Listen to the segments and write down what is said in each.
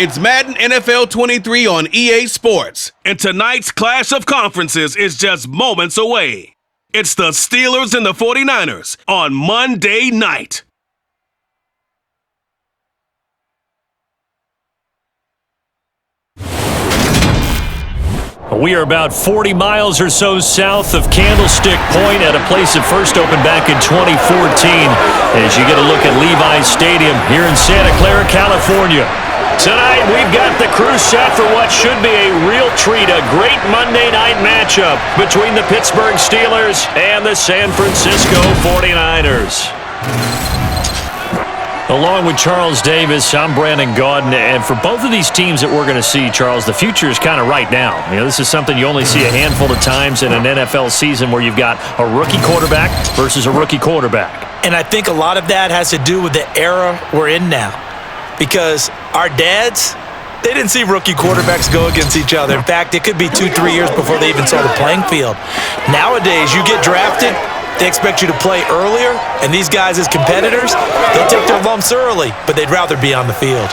It's Madden NFL 23 on EA Sports, and tonight's clash of conferences is just moments away. It's the Steelers and the 49ers on Monday night. We are about 40 miles or so south of Candlestick Point at a place that first opened back in 2014 as you get a look at Levi's Stadium here in Santa Clara, California. Tonight, we've got the crew set for what should be a real treat, a great Monday night matchup between the Pittsburgh Steelers and the San Francisco 49ers. Along with Charles Davis, I'm Brandon Gaudin, and for both of these teams that we're going to see, Charles, the future is kind of right now. You know, this is something you only see a handful of times in an NFL season where you've got a rookie quarterback versus a rookie quarterback. And I think a lot of that has to do with the era we're in now. Because our dads, they didn't see rookie quarterbacks go against each other. In fact, it could be 2-3 years before they even saw the playing field. Nowadays, you get drafted, they expect you to play earlier, and these guys as competitors, they'll take their lumps early, but they'd rather be on the field.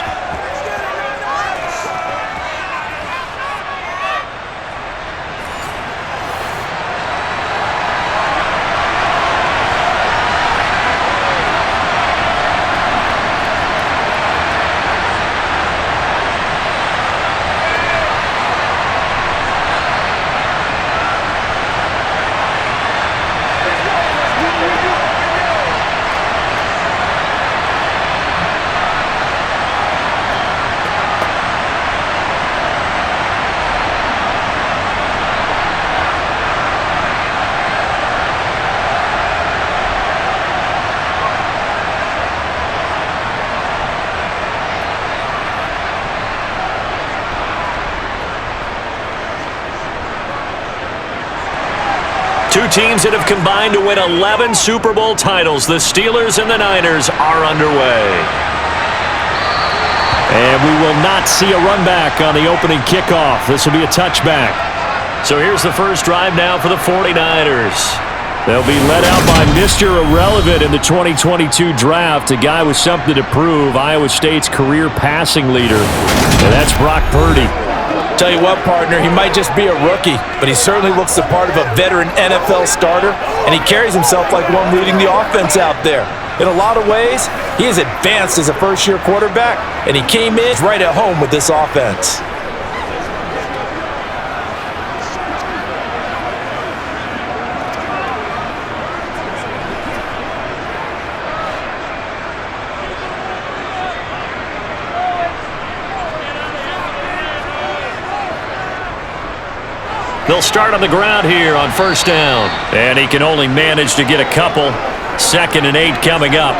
Two teams that have combined to win 11 Super Bowl titles. The Steelers and the Niners are underway. And we will not see a run back on the opening kickoff. This will be a touchback. So here's the first drive now for the 49ers. They'll be led out by Mr. Irrelevant in the 2022 draft, a guy with something to prove, Iowa State's career passing leader. And that's Brock Purdy. Tell you what, partner, he might just be a rookie, but he certainly looks the part of a veteran NFL starter, and he carries himself like one leading the offense out there. In a lot of ways, he is advanced as a first-year quarterback, and he came in right at home with this offense. They'll start on the ground here on first down. And he can only manage to get a couple. 2nd and 8 coming up.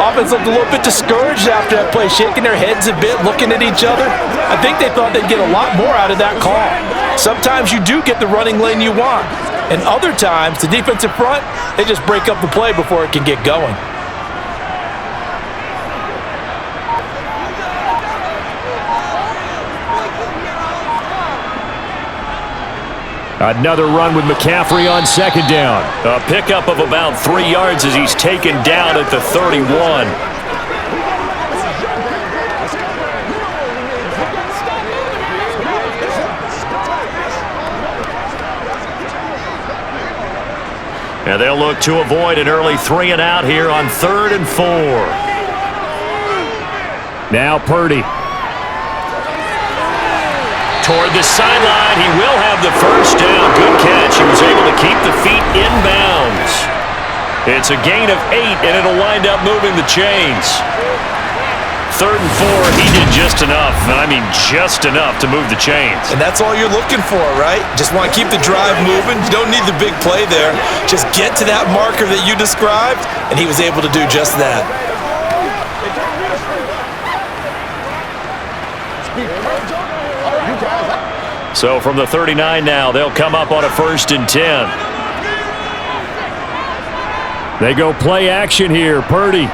Offense looked a little bit discouraged after that play, shaking their heads a bit, looking at each other. I think they thought they'd get a lot more out of that call. Sometimes you do get the running lane you want. And other times, the defensive front, they just break up the play before it can get going. Another run with McCaffrey on 2nd down. A pickup of about 3 yards as he's taken down at the 31. And they'll look to avoid an early 3 and out here on 3rd and 4. Now Purdy. Toward the sideline, he will have the first down. Good catch. He was able to keep the feet in bounds. It's a gain of 8, and it'll wind up moving the chains. 3rd and 4, he did just enough. I mean, just enough to move the chains. And that's all you're looking for, right? Just want to keep the drive moving. You don't need the big play there. Just get to that marker that you described, and he was able to do just that. So from the 39 now, they'll come up on a 1st and 10. They go play action here. Purdy.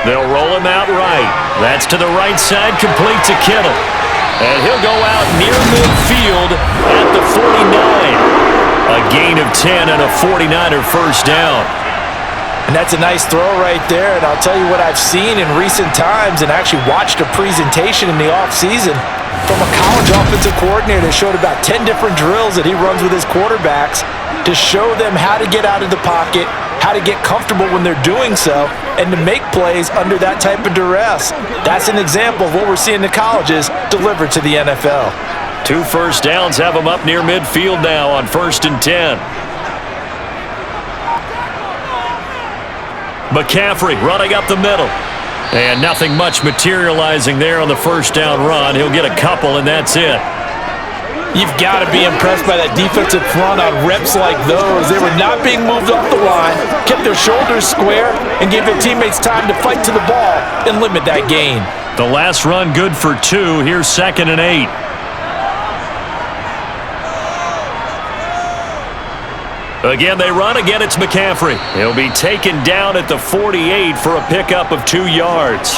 They'll roll him out right. That's to the right side, complete to Kittle. And he'll go out near midfield at the 49. A gain of 10 and a 49er first down. And that's all you're looking for, right? Just want to keep the drive moving. You don't need the big play there. Just get to that marker that you described, and he was able to do just that. So from the 39 now, they'll come up on a 1st and 10. They go play action here. Purdy. They'll roll him out right. That's to the right side, complete to Kittle. And he'll go out near midfield at the 49. A gain of 10 and a 49er first down. And that's a nice throw right there. And I'll tell you what I've seen in recent times and actually watched a presentation in the offseason from a college offensive coordinator that showed about 10 different drills that he runs with his quarterbacks to show them how to get out of the pocket, how to get comfortable when they're doing so, and to make plays under that type of duress. That's an example of what we're seeing in the colleges delivered to the NFL. 2 first downs have them up near midfield now on 1st and 10. McCaffrey running up the middle. And nothing much materializing there on the first down run. He'll get a couple, and that's it. You've got to be impressed by that defensive front on reps like those. They were not being moved off the line, kept their shoulders square, and gave their teammates time to fight to the ball and limit that gain. The last run good for 2. Here's 2nd and 8. Again, they run. Again, it's McCaffrey. He'll be taken down at the 48 for a pickup of 2 yards.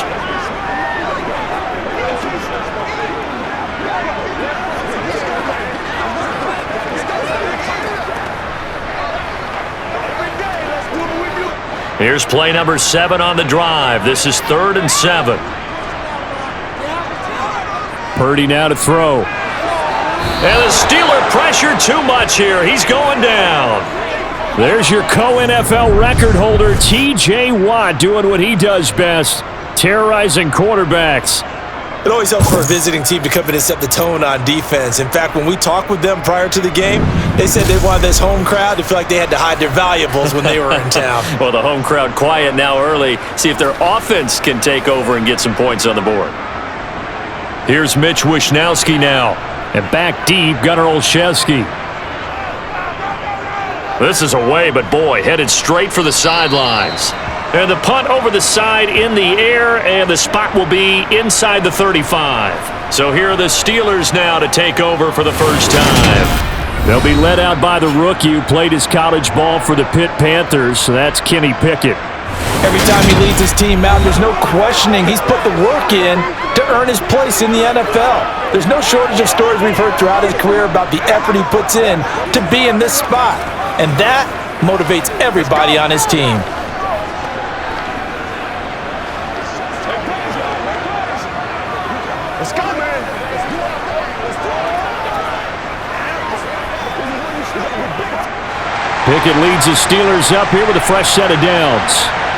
Here's play number 7 on the drive. This is 3rd and 7. Purdy now to throw. And the Steeler pressure too much here. He's going down. There's your co-NFL record holder, T.J. Watt, doing what he does best, terrorizing quarterbacks. It always helps for a visiting team to come in and set the tone on defense. In fact, when we talked with them prior to the game, they said they wanted this home crowd to feel like they had to hide their valuables when they were in town. Well, the home crowd quiet now early. See if their offense can take over and get some points on the board. Here's Mitch Wishnowsky now. And back deep, Gunnar Olszewski. This is away, but boy, headed straight for the sidelines. And the punt over the side in the air, and the spot will be inside the 35. So here are the Steelers now to take over for the first time. They'll be led out by the rookie who played his college ball for the Pitt Panthers, so that's Kenny Pickett. Every time he leads his team out, there's no questioning. He's put the work in to earn his place in the NFL. There's no shortage of stories we've heard throughout his career about the effort he puts in to be in this spot. And that motivates everybody on his team. Let's go, man. Pickett leads the Steelers up here with a fresh set of downs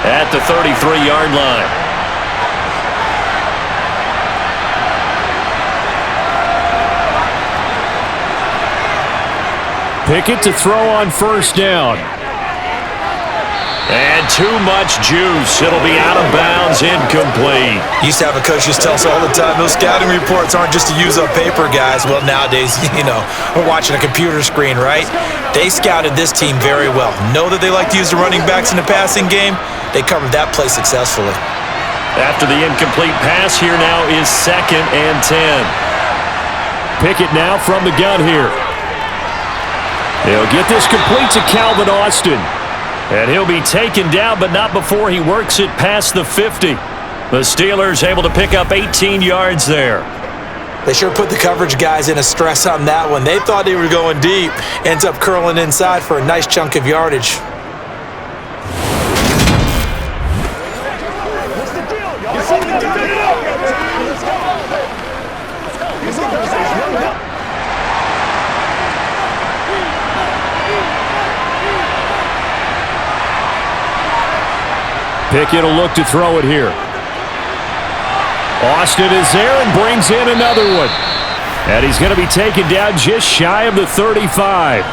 at the 33-yard line. Pickett to throw on first down. And too much juice. It'll be out of bounds, incomplete. Used to have a coach just tell us all the time, those scouting reports aren't just to use up paper, guys. Well, nowadays, we're watching a computer screen, right? They scouted this team very well. Know that they like to use the running backs in the passing game. They covered that play successfully. After the incomplete pass, here now is 2nd and 10. Pickett now from the gun here. He'll get this complete to Calvin Austin. And he'll be taken down, but not before he works it past the 50. The Steelers able to pick up 18 yards there. They sure put the coverage guys in a stress on that one. They thought they were going deep. Ends up curling inside for a nice chunk of yardage. Pickett will look to throw it here. Austin is there and brings in another one. And he's going to be taken down just shy of the 35.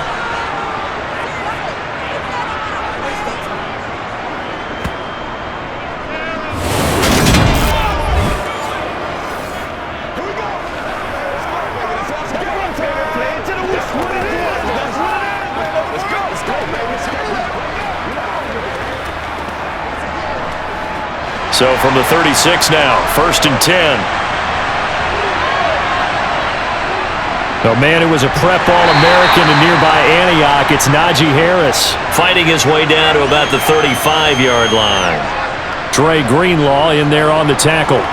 So from the 36 now, 1st and 10. The man who was a prep All-American in nearby Antioch, it's Najee Harris. Fighting his way down to about the 35-yard line. Dre Greenlaw in there on the tackle.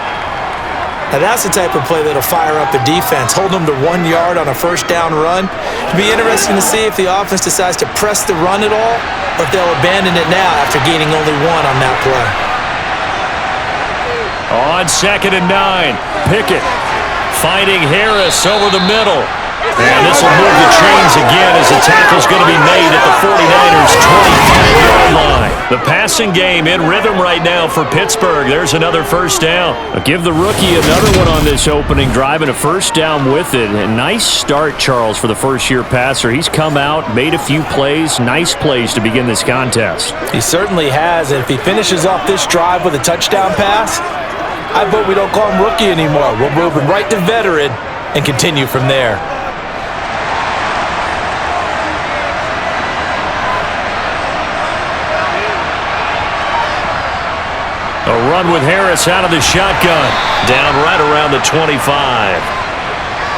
Now that's the type of play that'll fire up a defense, hold them to 1 yard on a first down run. It'll be interesting to see if the offense decides to press the run at all, or if they'll abandon it now after gaining only 1 on that play. On 2nd and 9, Pickett finding Harris over the middle. And this will move the chains again as the tackle's going to be made at the 49ers' 25-yard line. The passing game in rhythm right now for Pittsburgh. There's another first down. I'll give the rookie another one on this opening drive and a first down with it. A nice start, Charles, for the first-year passer. He's come out, made a few plays, nice plays to begin this contest. He certainly has, and if he finishes off this drive with a touchdown pass, I vote we don't call him rookie anymore. We'll move him right to veteran and continue from there. A run with Harris out of the shotgun. Down right around the 25.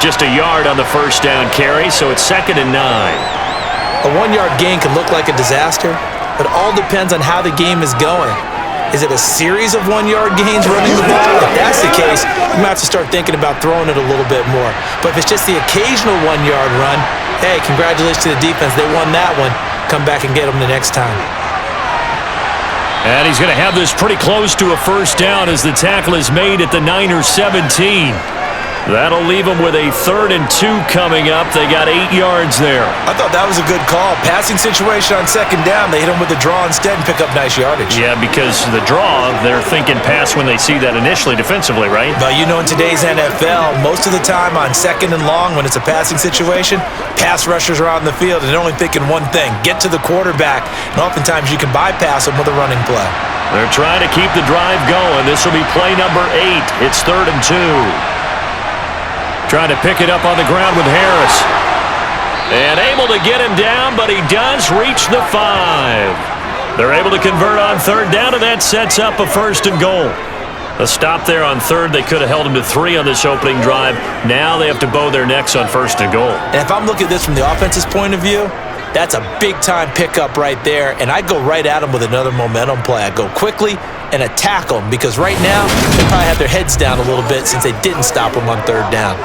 Just a yard on the first down carry, so it's 2nd and 9. A 1-yard gain can look like a disaster, but all depends on how the game is going. Is it a series of 1-yard gains running the ball? If that's the case, you might have to start thinking about throwing it a little bit more. But if it's just the occasional 1-yard run, hey, congratulations to the defense. They won that one. Come back and get them the next time. And he's going to have this pretty close to a first down as the tackle is made at the Niners' 17. That'll leave them with a 3rd and 2 coming up. They got 8 yards there. I thought that was a good call. Passing situation on 2nd down. They hit him with the draw instead and pick up nice yardage. Yeah, because the draw, they're thinking pass when they see that initially defensively, right? But you know, in today's NFL, most of the time on 2nd and long when it's a passing situation, pass rushers are out in the field and they're only thinking one thing, get to the quarterback. And oftentimes you can bypass them with a running play. They're trying to keep the drive going. This will be play number 8. It's 3rd and 2. Trying to pick it up on the ground with Harris. And able to get him down, but he does reach the 5. They're able to convert on 3rd down, and that sets up a 1st and goal. A stop there on 3rd. They could have held him to 3 on this opening drive. Now they have to bow their necks on 1st and goal. And if I'm looking at this from the offense's point of view, that's a big-time pickup right there, and I go right at him with another momentum play. I go quickly and attack them because right now they probably have their heads down a little bit since they didn't stop them on 3rd down.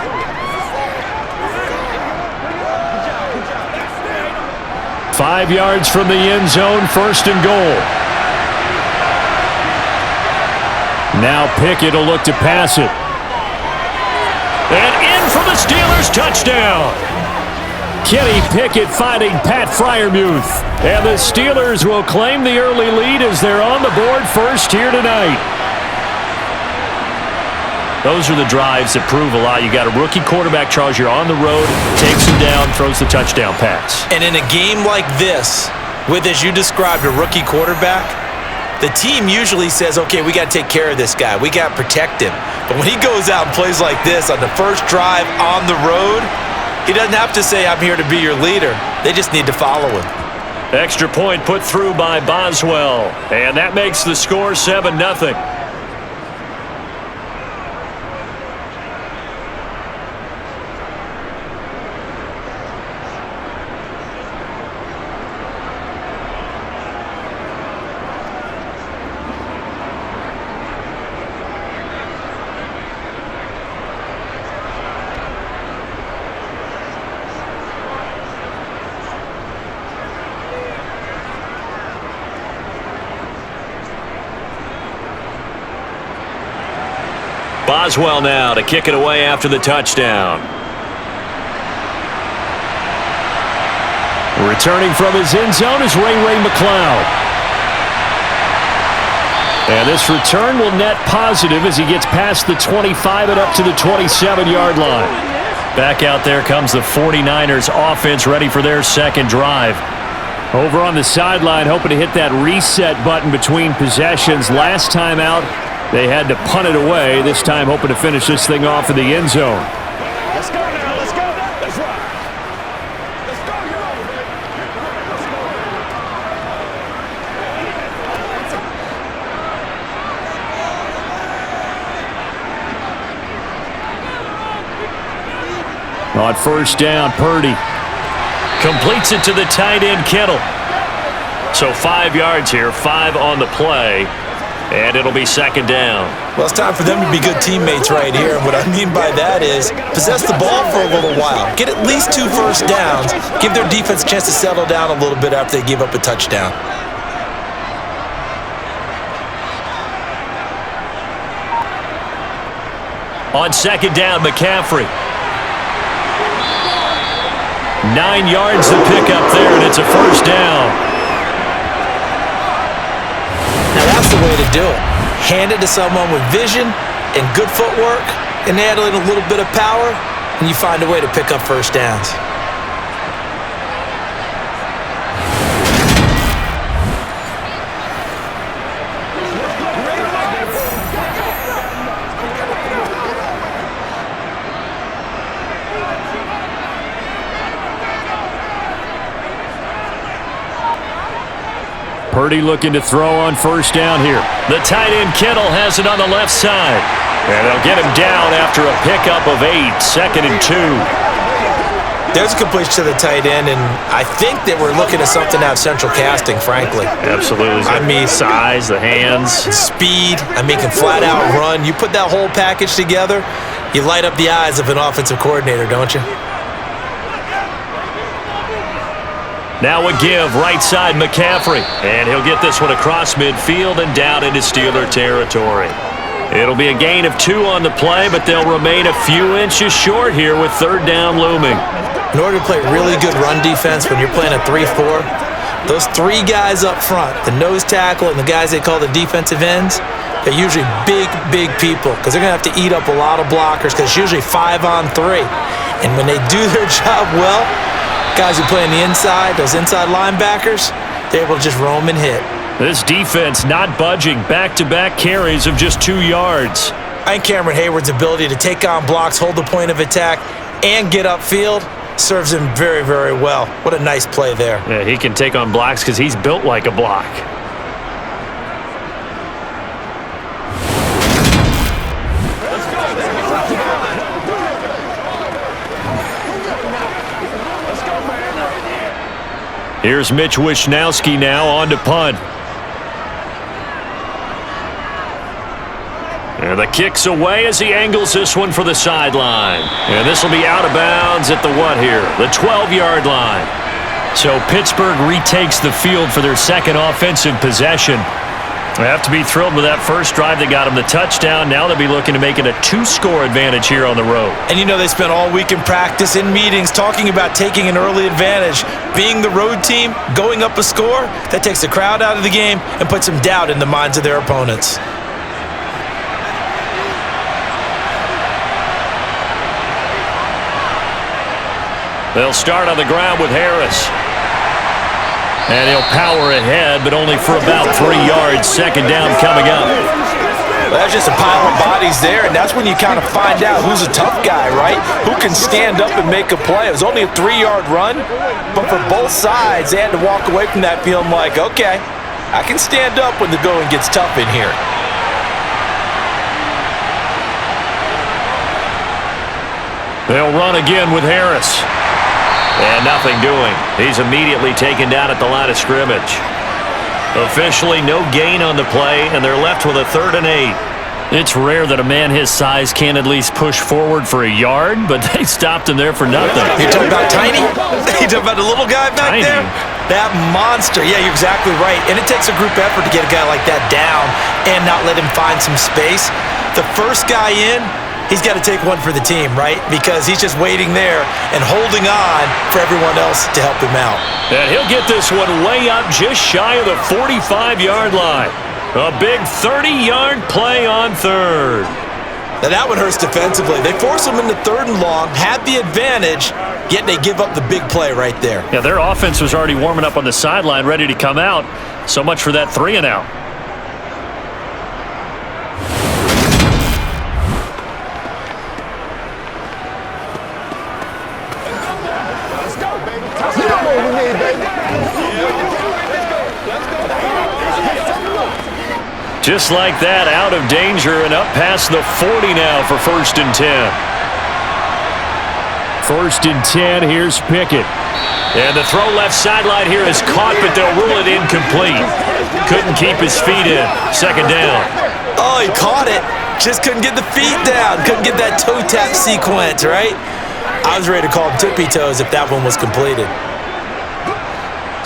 Five yards from the end zone, 1st and goal. Now Pickett will look to pass it. And in for the Steelers, touchdown. Kenny Pickett finding Pat Freiermuth. And the Steelers will claim the early lead as they're on the board first here tonight. Those are the drives that prove a lot. You got a rookie quarterback, Charles. You're on the road, takes him down, throws the touchdown pass. And in a game like this, with, as you described, a rookie quarterback, the team usually says, okay, we got to take care of this guy. We got to protect him. But when he goes out and plays like this on the first drive on the road, he doesn't have to say, I'm here to be your leader. They just need to follow him. Extra point put through by Boswell. And that makes the score 7-0. Boswell now to kick it away after the touchdown. Returning from his end zone is Ray McCloud. And this return will net positive as he gets past the 25 and up to the 27-yard line. Back out there comes the 49ers offense ready for their second drive. Over on the sideline hoping to hit that reset button between possessions. Last time out, they had to punt it away. This time hoping to finish this thing off in the end zone. Let's go now. Let's go. Let's ride. Let's go. You're over. On first down, Purdy completes it to the tight end, Kittle. So 5 yards here, 5 on the play. And it'll be second down. Well, it's time for them to be good teammates right here. And what I mean by that is possess the ball for a little while. Get at least 2 first downs. Give their defense a chance to settle down a little bit after they give up a touchdown. On second down, McCaffrey. 9 yards to pick up there, and it's a first down. Now that's the way to do it. Hand it to someone with vision and good footwork and add in a little bit of power, and you find a way to pick up first downs. Purdy looking to throw on first down here. The tight end Kittle has it on the left side. And they'll get him down after a pickup of 8, 2nd and 2. There's a completion to the tight end, and I think that we're looking at something out of central casting, frankly. Absolutely. I mean, size, the hands. Speed, I mean, can flat out run. You put that whole package together, you light up the eyes of an offensive coordinator, don't you? Now a give, right side McCaffrey. And he'll get this one across midfield and down into Steeler territory. It'll be a gain of 2 on the play, but they'll remain a few inches short here with third down looming. In order to play really good run defense when you're playing a 3-4, those 3 guys up front, the nose tackle and the guys they call the defensive ends, they're usually big, big people because they're going to have to eat up a lot of blockers because it's usually 5 on 3. And when they do their job well, guys who play on the inside, those inside linebackers, they're able to just roam and hit. This defense not budging. Back-to-back carries of just 2 yards. I think Cameron Hayward's ability to take on blocks, hold the point of attack, and get upfield serves him very, very well. What a nice play there. Yeah, he can take on blocks because he's built like a block. Here's Mitch Wishnowski now on to punt. And the kick's away as he angles this one for the sideline. And this will be out of bounds at the what here? The 12-yard line. So Pittsburgh retakes the field for their second offensive possession. They have to be thrilled with that first drive that got them the touchdown. Now they'll be looking to make it a 2-score advantage here on the road. And you know they spent all week in practice, in meetings, talking about taking an early advantage. Being the road team, going up a score, that takes the crowd out of the game and puts some doubt in the minds of their opponents. They'll start on the ground with Harris. And he'll power ahead, but only for about 3 yards. Second down coming up. Well, that's just a pile of bodies there, and that's when you kind of find out who's a tough guy, right? Who can stand up and make a play. It was only a 3-yard run, but for both sides, they had to walk away from that feeling like, okay, I can stand up when the going gets tough in here. They'll run again with Harris. And nothing doing. He's immediately taken down at the line of scrimmage. Officially no gain on the play, and they're left with a 3rd and 8. It's rare that a man his size can at least push forward for a yard, but they stopped him there for nothing. You're talking about Tiny? You're talking about the little guy back Tiny. there? That monster. Yeah, you're exactly right. And it takes a group effort to get a guy like that down and not let him find some space. The first guy in, he's got to take one for the team, right? Because he's just waiting there and holding on for everyone else to help him out. And he'll get this one way up just shy of the 45-yard line. A big 30-yard play on 3rd. Now that one hurts defensively. They force him into 3rd and long, have the advantage, yet they give up the big play right there. Yeah, their offense was already warming up on the sideline, ready to come out. So much for that 3 and out. Just like that, out of danger and up past the 40 now for 1st and 10. 1st and 10, here's Pickett. And the throw left sideline here is caught, but they'll rule it incomplete. Couldn't keep his feet in. 2nd down. Oh, he caught it, Just couldn't get the feet down. Couldn't get that toe tap sequence, right? I was ready to call him tippy toes if that one was completed.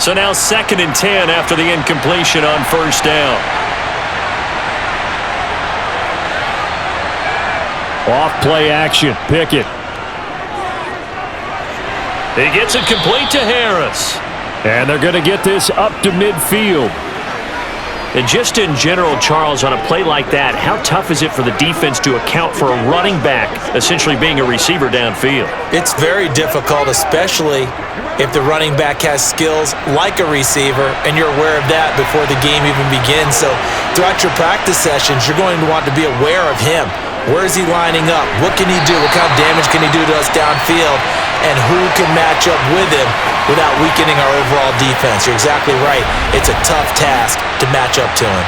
So now 2nd and 10 after the incompletion on first down. Off play action. Pickett. He gets it complete to Harris. And they're going to get this up to midfield. And just in general, Charles, on a play like that, how tough is it for the defense to account for a running back essentially being a receiver downfield? It's very difficult, especially if the running back has skills like a receiver, and you're aware of that before the game even begins. So throughout your practice sessions, you're going to want to be aware of him. Where is he lining up? What can he do? What kind of damage can he do to us downfield? And who can match up with him without weakening our overall defense? You're exactly right. It's a tough task to match up to him.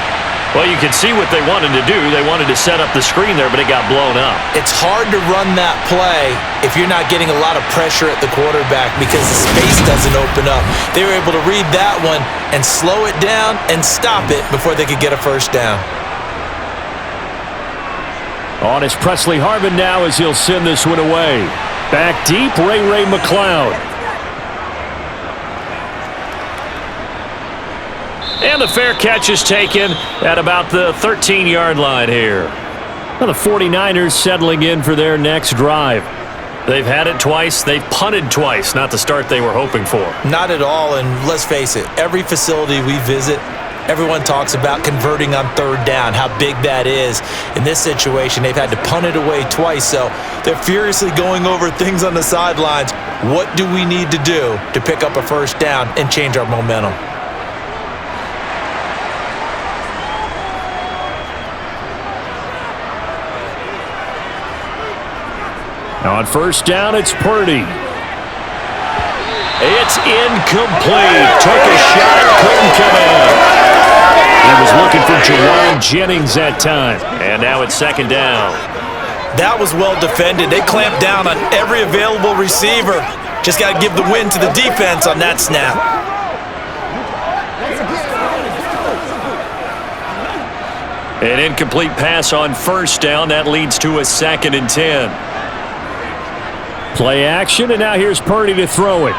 Well, you can see what they wanted to do. They wanted to set up the screen there, but it got blown up. It's hard to run that play if you're not getting a lot of pressure at the quarterback because the space doesn't open up. They were able to read that one and slow it down and stop it before they could get a first down. On is Presley Harvin now as he'll send this one away. Back deep, Ray McLeod. And the fair catch is taken at about the 13-yard line here. Now the 49ers settling in for their next drive. They've had it twice. They've punted twice. Not the start they were hoping for. Not at all, and let's face it, every facility we visit, everyone talks about converting on third down, how big that is. In this situation, they've had to punt it away twice, so they're furiously going over things on the sidelines. What do we need to do to pick up a first down and change our momentum? On first down, it's Purdy. It's incomplete. Took a shot, couldn't come in. He was looking for Jawan Jennings that time. And now it's 2nd down. That was well defended. They clamped down on every available receiver. Just got to give the win to the defense on that snap. An incomplete pass on first down. That leads to a 2nd and 10. Play action, and now here's Purdy to throw it.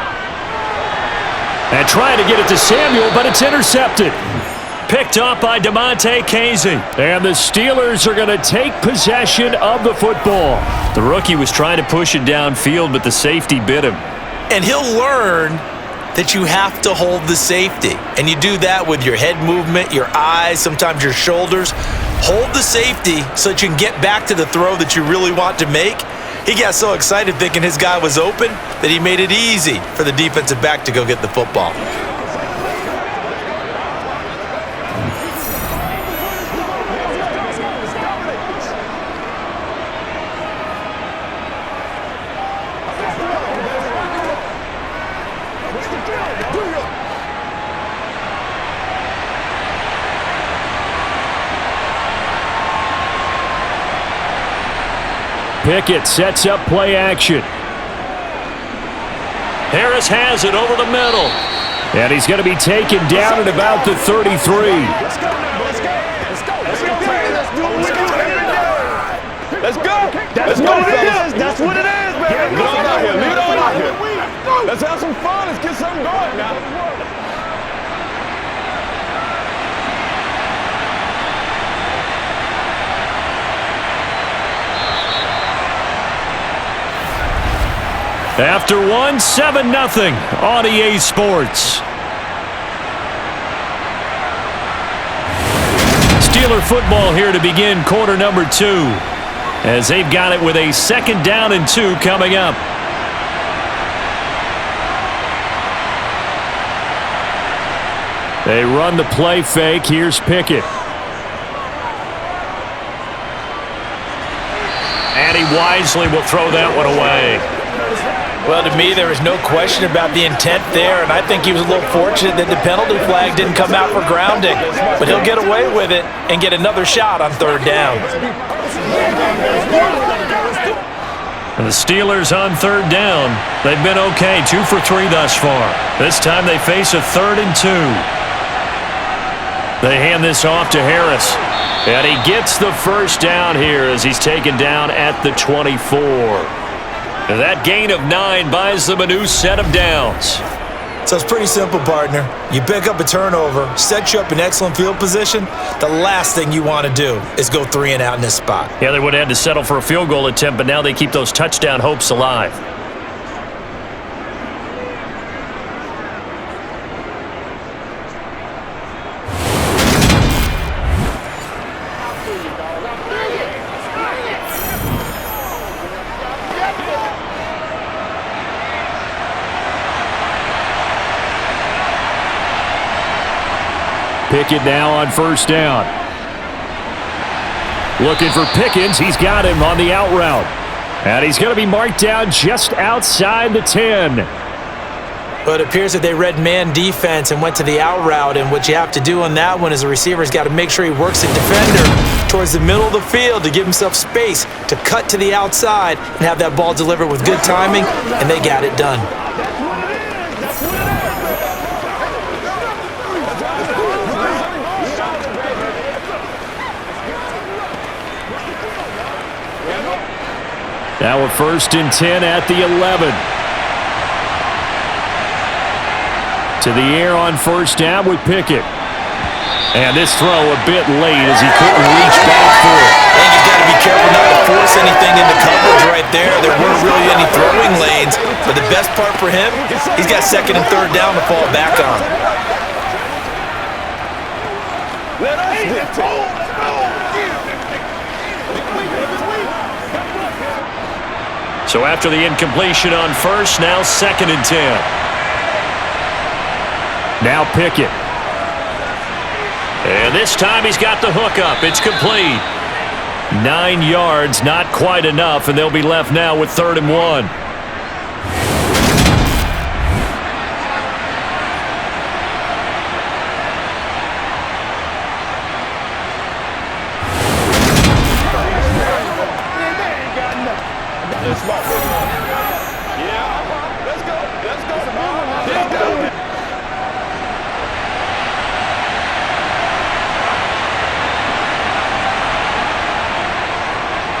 And trying to get it to Samuel, but it's intercepted. Picked up by DeMonte Casey. And the Steelers are going to take possession of the football. The rookie was trying to push it downfield, but the safety bit him. And he'll learn that you have to hold the safety. And you do that with your head movement, your eyes, sometimes your shoulders. Hold the safety so that you can get back to the throw that you really want to make. He got so excited thinking his guy was open that he made it easy for the defensive back to go get the football. Pickett sets up play action. Harris has it over the middle. And he's going to be taken down at about the 33. Let's go now. Let's go. Let's go. Let's go. Let's do it. Let's go. That's what it is. That's what it is, baby. Leave it on out here. Leave it on out here. Let's have some fun. Let's get something going now. After 7-0 on EA Sports. Steeler football here to begin quarter number 2. As they've got it with a 2nd down and 2 coming up. They run the play fake. Here's Pickett. And he wisely will throw that one away. Well, to me, there was no question about the intent there, and I think he was a little fortunate that the penalty flag didn't come out for grounding. But he'll get away with it and get another shot on 3rd down. And the Steelers on 3rd down. They've been okay, 2 for 3 thus far. This time they face a 3rd and 2. They hand this off to Harris. And he gets the first down here as he's taken down at the 24. And that gain of 9 buys them a new set of downs. So it's pretty simple, partner. You pick up a turnover, set you up in excellent field position. The last thing you want to do is go 3 and out in this spot. Yeah, they would have had to settle for a field goal attempt, but now they keep those touchdown hopes alive. Pickett now on first down. Looking for Pickens. He's got him on the out route. And he's going to be marked down just outside the 10. But it appears that they read man defense and went to the out route. And what you have to do on that one is a receiver's got to make sure he works the defender towards the middle of the field to give himself space to cut to the outside and have that ball delivered with good timing. And they got it done. Now a 1st and 10 at the 11. To the air on first down with Pickett. And this throw a bit late as he couldn't reach back for it. I think he's got to be careful not to force anything into coverage right there. There weren't really any throwing lanes. But the best part for him, he's got 2nd and 3rd down to fall back on. So after the incompletion on first, now 2nd and 10. Now Pickett. And this time he's got the hook up. It's complete. 9 yards, not quite enough, and they'll be left now with 3rd and 1.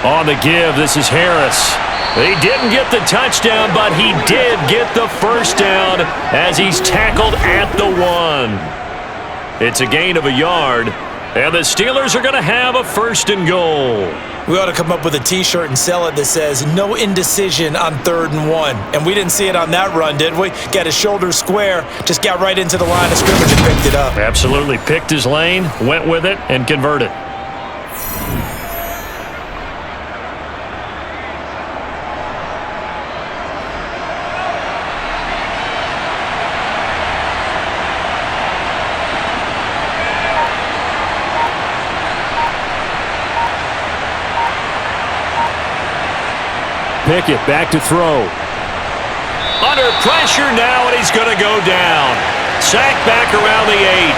On the give, this is Harris. He didn't get the touchdown, but he did get the first down as he's tackled at the 1. It's a gain of a yard, and the Steelers are going to have a 1st and goal. We ought to come up with a T-shirt and sell it that says, no indecision on 3rd and 1. And we didn't see it on that run, did we? Got his shoulder square, just got right into the line of scrimmage and picked it up. Absolutely. Picked his lane, went with it, and converted. Pickett back to throw. Under pressure now, and he's going to go down. Sacked back around the 8.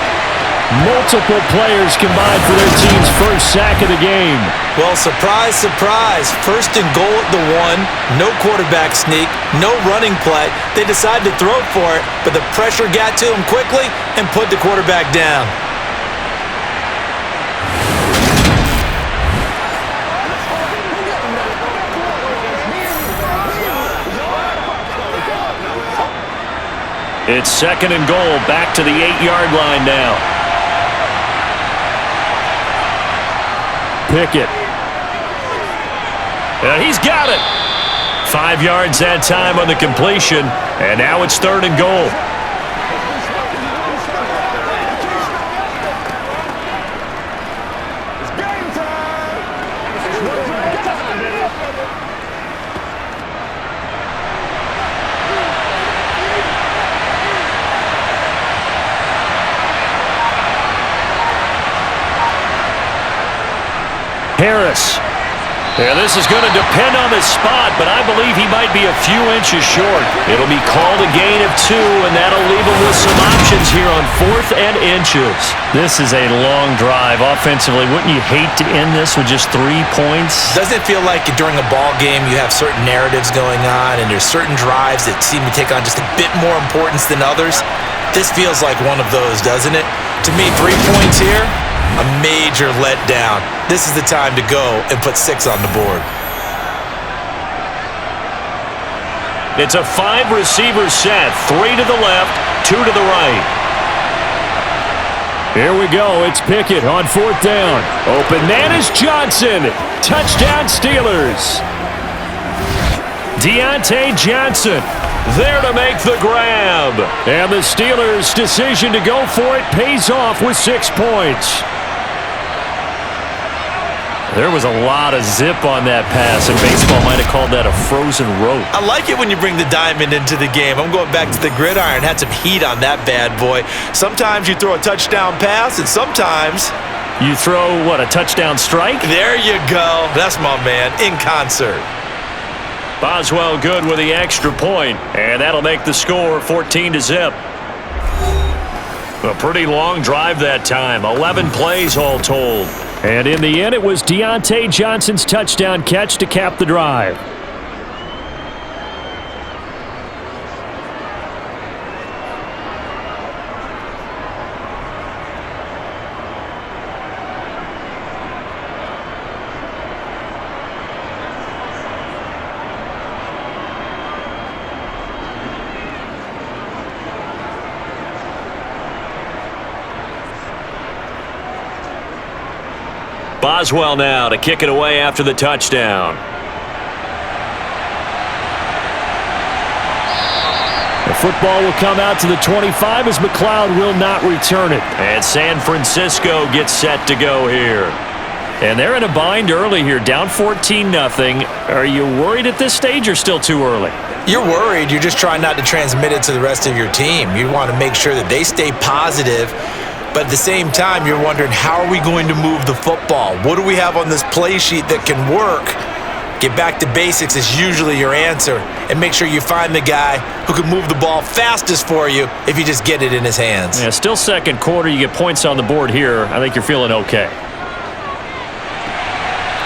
Multiple players combined for their team's first sack of the game. Well, surprise, surprise. 1st and goal at the 1. No quarterback sneak. No running play. They decided to throw for it, but the pressure got to him quickly and put the quarterback down. It's 2nd and goal, back to the 8-yard line now. Pickett. And he's got it. 5 yards that time on the completion, and now it's 3rd and goal. Harris. Yeah, this is going to depend on the spot, but I believe he might be a few inches short. It'll be called a gain of 2, and that'll leave him with some options here on 4th and inches. This is a long drive offensively. Wouldn't you hate to end this with just 3 points? Doesn't it feel like during a ball game you have certain narratives going on, and there's certain drives that seem to take on just a bit more importance than others? This feels like one of those, doesn't it? To me, 3 points here, a major letdown. This is the time to go and put 6 on the board. It's a 5-receiver set. 3 to the left, 2 to the right. Here we go. It's Pickett on 4th down. Open man is Johnson. Touchdown Steelers. Deontay Johnson there to make the grab. And the Steelers' decision to go for it pays off with 6 points. There was a lot of zip on that pass, and baseball might have called that a frozen rope. I like it when you bring the diamond into the game. I'm going back to the gridiron. Had some heat on that bad boy. Sometimes you throw a touchdown pass, and sometimes you throw, what, a touchdown strike? There you go. That's my man, in concert. Boswell good with the extra point, and that'll make the score 14-0. A pretty long drive that time, 11 plays all told. And in the end, it was Deontay Johnson's touchdown catch to cap the drive. Boswell now to kick it away after the touchdown. The football will come out to the 25 as McLeod will not return it. And San Francisco gets set to go here. And they're in a bind early here, down 14-0. Are you worried at this stage or still too early? You're worried. You're just trying not to transmit it to the rest of your team. You want to make sure that they stay positive. But at the same time, you're wondering, how are we going to move the football? What do we have on this play sheet that can work? Get back to basics is usually your answer. And make sure you find the guy who can move the ball fastest for you if you just get it in his hands. Yeah, still second quarter. You get points on the board here. I think you're feeling okay.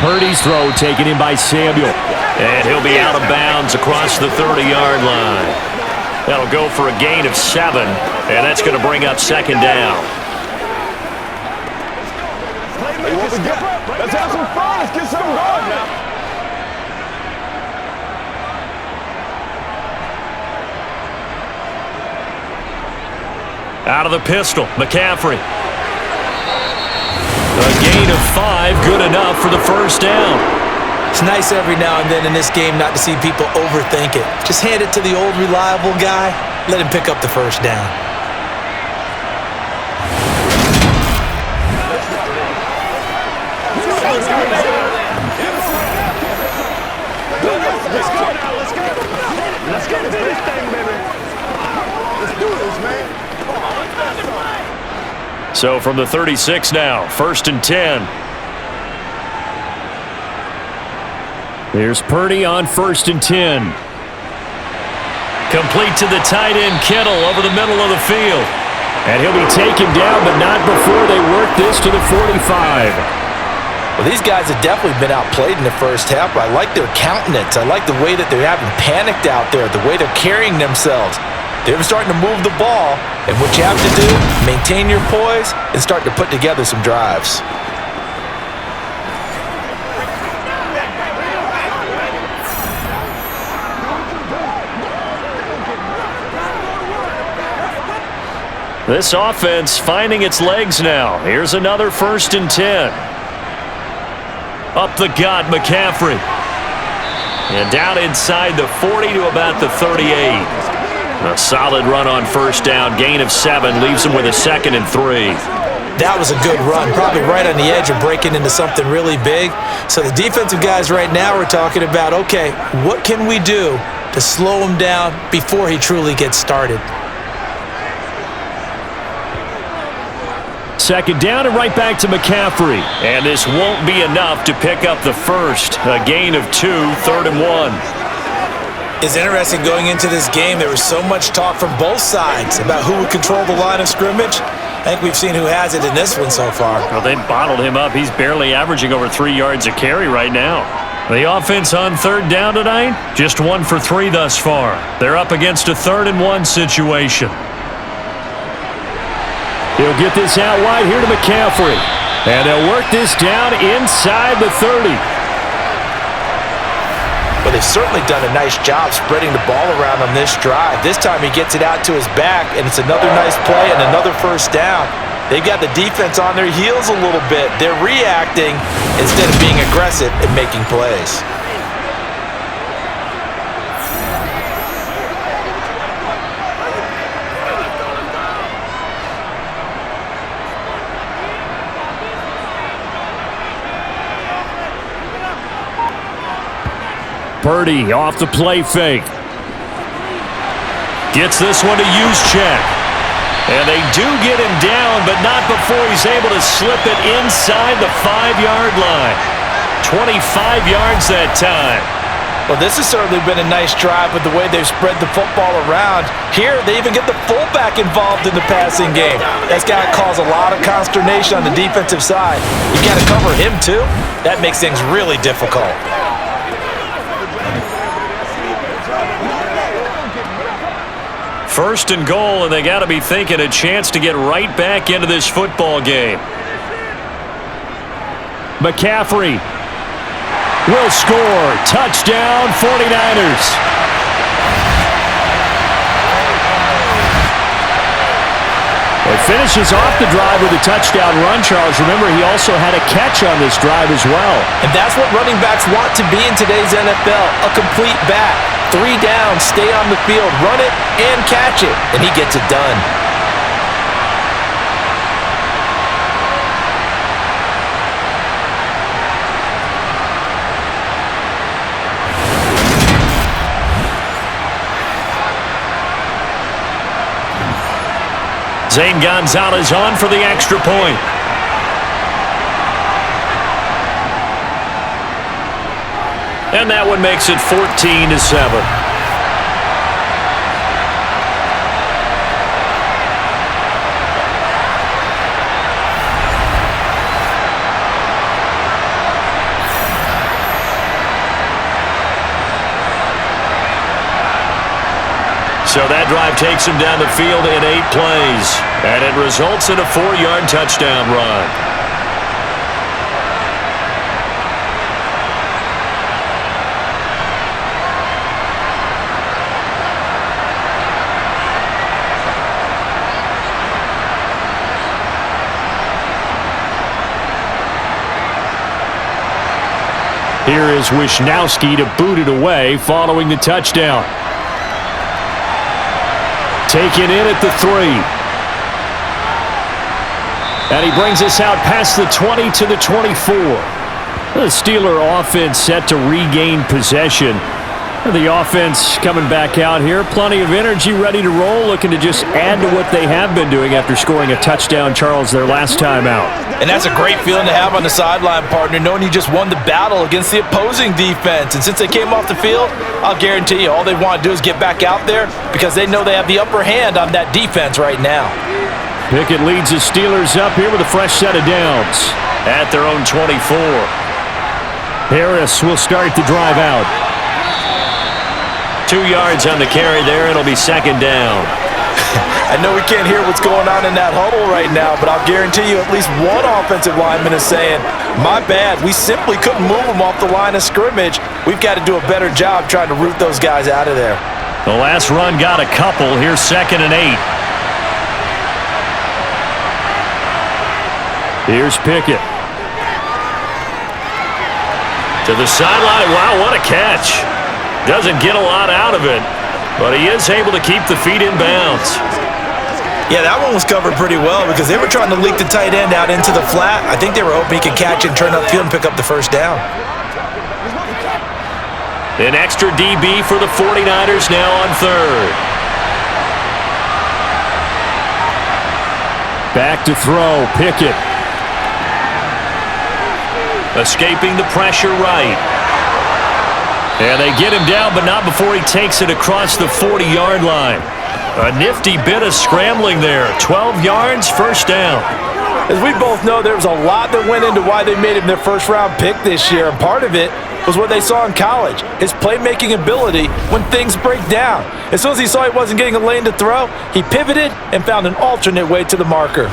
Purdy's throw taken in by Samuel. And he'll be out of bounds across the 30-yard line. That'll go for a gain of 7. And that's going to bring up second down. Let's have some fun. Let's get something going now. Out of the pistol, McCaffrey. A gain of 5, good enough for the first down. It's nice every now and then in this game not to see people overthink it. Just hand it to the old reliable guy. Let him pick up the first down. Let's go do this thing, baby. Let's do this, man. So from the 36 now, 1st and 10. Here's Purdy on 1st and 10. Complete to the tight end, Kittle, over the middle of the field. And he'll be taken down, but not before they work this to the 45. Well, these guys have definitely been outplayed in the first half, but I like their countenance. I like the way that they're having panicked out there, the way they're carrying themselves. They're starting to move the ball, and what you have to do, maintain your poise and start to put together some drives. This offense finding its legs now. Here's another 1st and 10. Up the gut, McCaffrey. And down inside the 40 to about the 38. A solid run on first down. Gain of 7 leaves him with a 2nd and 3. That was a good run, probably right on the edge of breaking into something really big. So the defensive guys right now are talking about, okay, what can we do to slow him down before he truly gets started? 2nd down and right back to McCaffrey. And this won't be enough to pick up the first. A gain of 2, 3rd and 1. It's interesting going into this game. There was so much talk from both sides about who would control the line of scrimmage. I think we've seen who has it in this one so far. Well, they bottled him up. He's barely averaging over 3 yards a carry right now. The offense on 3rd down tonight, just 1 for 3 thus far. They're up against a 3rd and 1 situation. He'll get this out wide here to McCaffrey. And they'll work this down inside the 30. But they've certainly done a nice job spreading the ball around on this drive. This time he gets it out to his back, and it's another nice play and another first down. They've got the defense on their heels a little bit. They're reacting instead of being aggressive and making plays. Purdy off the play fake. Gets this one to Juszczyk. And they do get him down, but not before he's able to slip it inside the 5-yard line. 25 yards that time. Well, this has certainly been a nice drive with the way they've spread the football around. Here, they even get the fullback involved in the passing game. That's got to cause a lot of consternation on the defensive side. You got to cover him, too. That makes things really difficult. First and goal, and they got to be thinking a chance to get right back into this football game. McCaffrey will score. Touchdown, 49ers. It finishes off the drive with a touchdown run, Charles. Remember, he also had a catch on this drive as well. And that's what running backs want to be in today's NFL, a complete back. 3 down, stay on the field, run it, and catch it. And he gets it done. Zane Gonzalez on for the extra point. And that one makes it 14-7. So that drive takes him down the field in 8 plays. And it results in a 4-yard touchdown run. Here is Wisnowski to boot it away following the touchdown. Taken in at the 3. And he brings us out past the 20 to the 24. The Steeler offense set to regain possession. The offense coming back out here. Plenty of energy, ready to roll, looking to just add to what they have been doing after scoring a touchdown, Charles, their last time out. And that's a great feeling to have on the sideline, partner, knowing you just won the battle against the opposing defense. And since they came off the field, I'll guarantee you all they want to do is get back out there because they know they have the upper hand on that defense right now. Pickett leads the Steelers up here with a fresh set of downs at their own 24. Harris will start the drive out. 2 yards on the carry there. It'll be second down. I know we can't hear what's going on in that huddle right now, but I'll guarantee you at least one offensive lineman is saying, my bad, we simply couldn't move them off the line of scrimmage. We've got to do a better job trying to root those guys out of there. The last run got a couple. Here's 2nd and 8. Here's Pickett. To the sideline. Wow, what a catch. Doesn't get a lot out of it, but he is able to keep the feet in bounds. Yeah, that one was covered pretty well because they were trying to leak the tight end out into the flat. I think they were hoping he could catch it and turn upfield and pick up the first down. An extra DB for the 49ers now on 3rd. Back to throw, Pickett. Escaping the pressure right. And they get him down, but not before he takes it across the 40-yard line. A nifty bit of scrambling there. 12 yards, first down. As we both know, there was a lot that went into why they made him their first-round pick this year. And part of it was what they saw in college, his playmaking ability when things break down. As soon as he saw he wasn't getting a lane to throw, he pivoted and found an alternate way to the marker.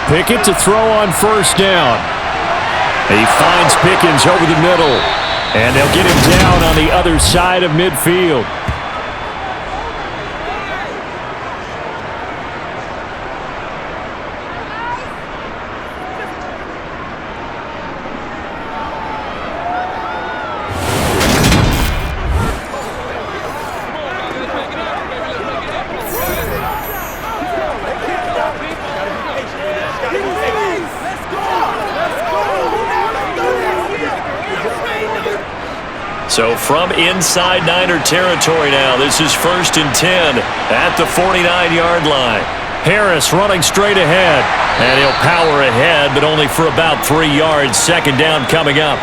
Pickett to throw on first down. He finds Pickens over the middle, and they'll get him down on the other side of midfield. So from inside Niner territory now, this is 1st and 10 at the 49-yard line. Harris running straight ahead, and he'll power ahead, but only for about 3 yards. 2nd down coming up.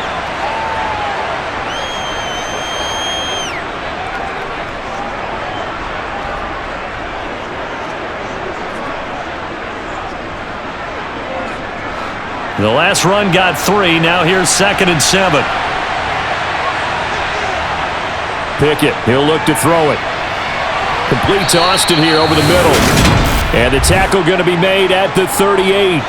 The last run got 3. Now here's 2nd and 7. Pickett, he'll look to throw it. Complete to Austin here over the middle. And the tackle going to be made at the 38.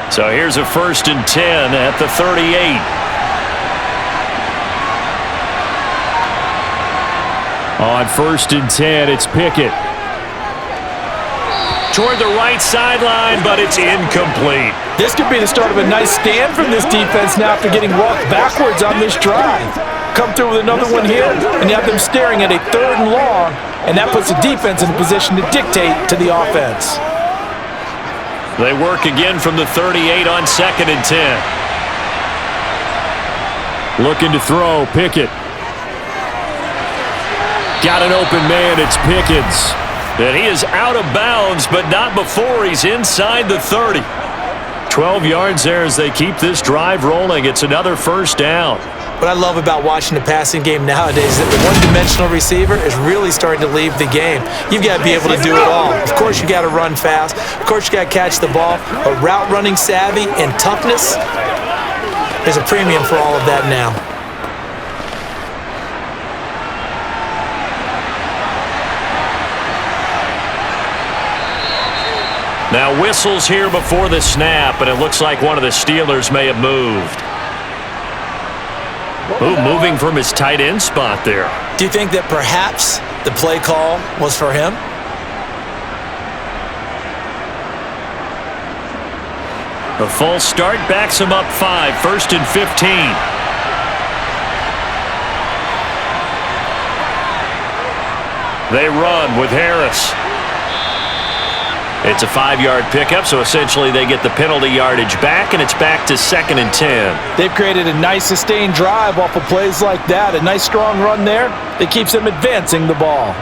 So here's a 1st and 10 at the 38. On 1st and 10, it's Pickett. Toward the right sideline, but it's incomplete. This could be the start of a nice stand from this defense now after getting walked backwards on this drive. Come through with another one here, and you have them staring at a 3rd and long, and that puts the defense in a position to dictate to the offense. They work again from the 38 on 2nd and 10. Looking to throw, Pickett. Got an open man, it's Pickens. And he is out of bounds, but not before he's inside the 30. 12 yards there as they keep this drive rolling. It's another 1st down. What I love about watching the passing game nowadays is that the one-dimensional receiver is really starting to leave the game. You've got to be able to do it all. Of course, you got to run fast. Of course, you got to catch the ball. But route running savvy and toughness, there's a premium for all of that now. Now whistles here before the snap, and it looks like one of the Steelers may have moved. Ooh, moving from his tight end spot there. Do you think that perhaps the play call was for him? A false start backs him up 5, 1st and 15. They run with Harris. It's a 5-yard pickup, so essentially they get the penalty yardage back, and it's back to 2nd and 10. They've created a nice sustained drive off of plays like that. A nice strong run there that keeps them advancing the ball.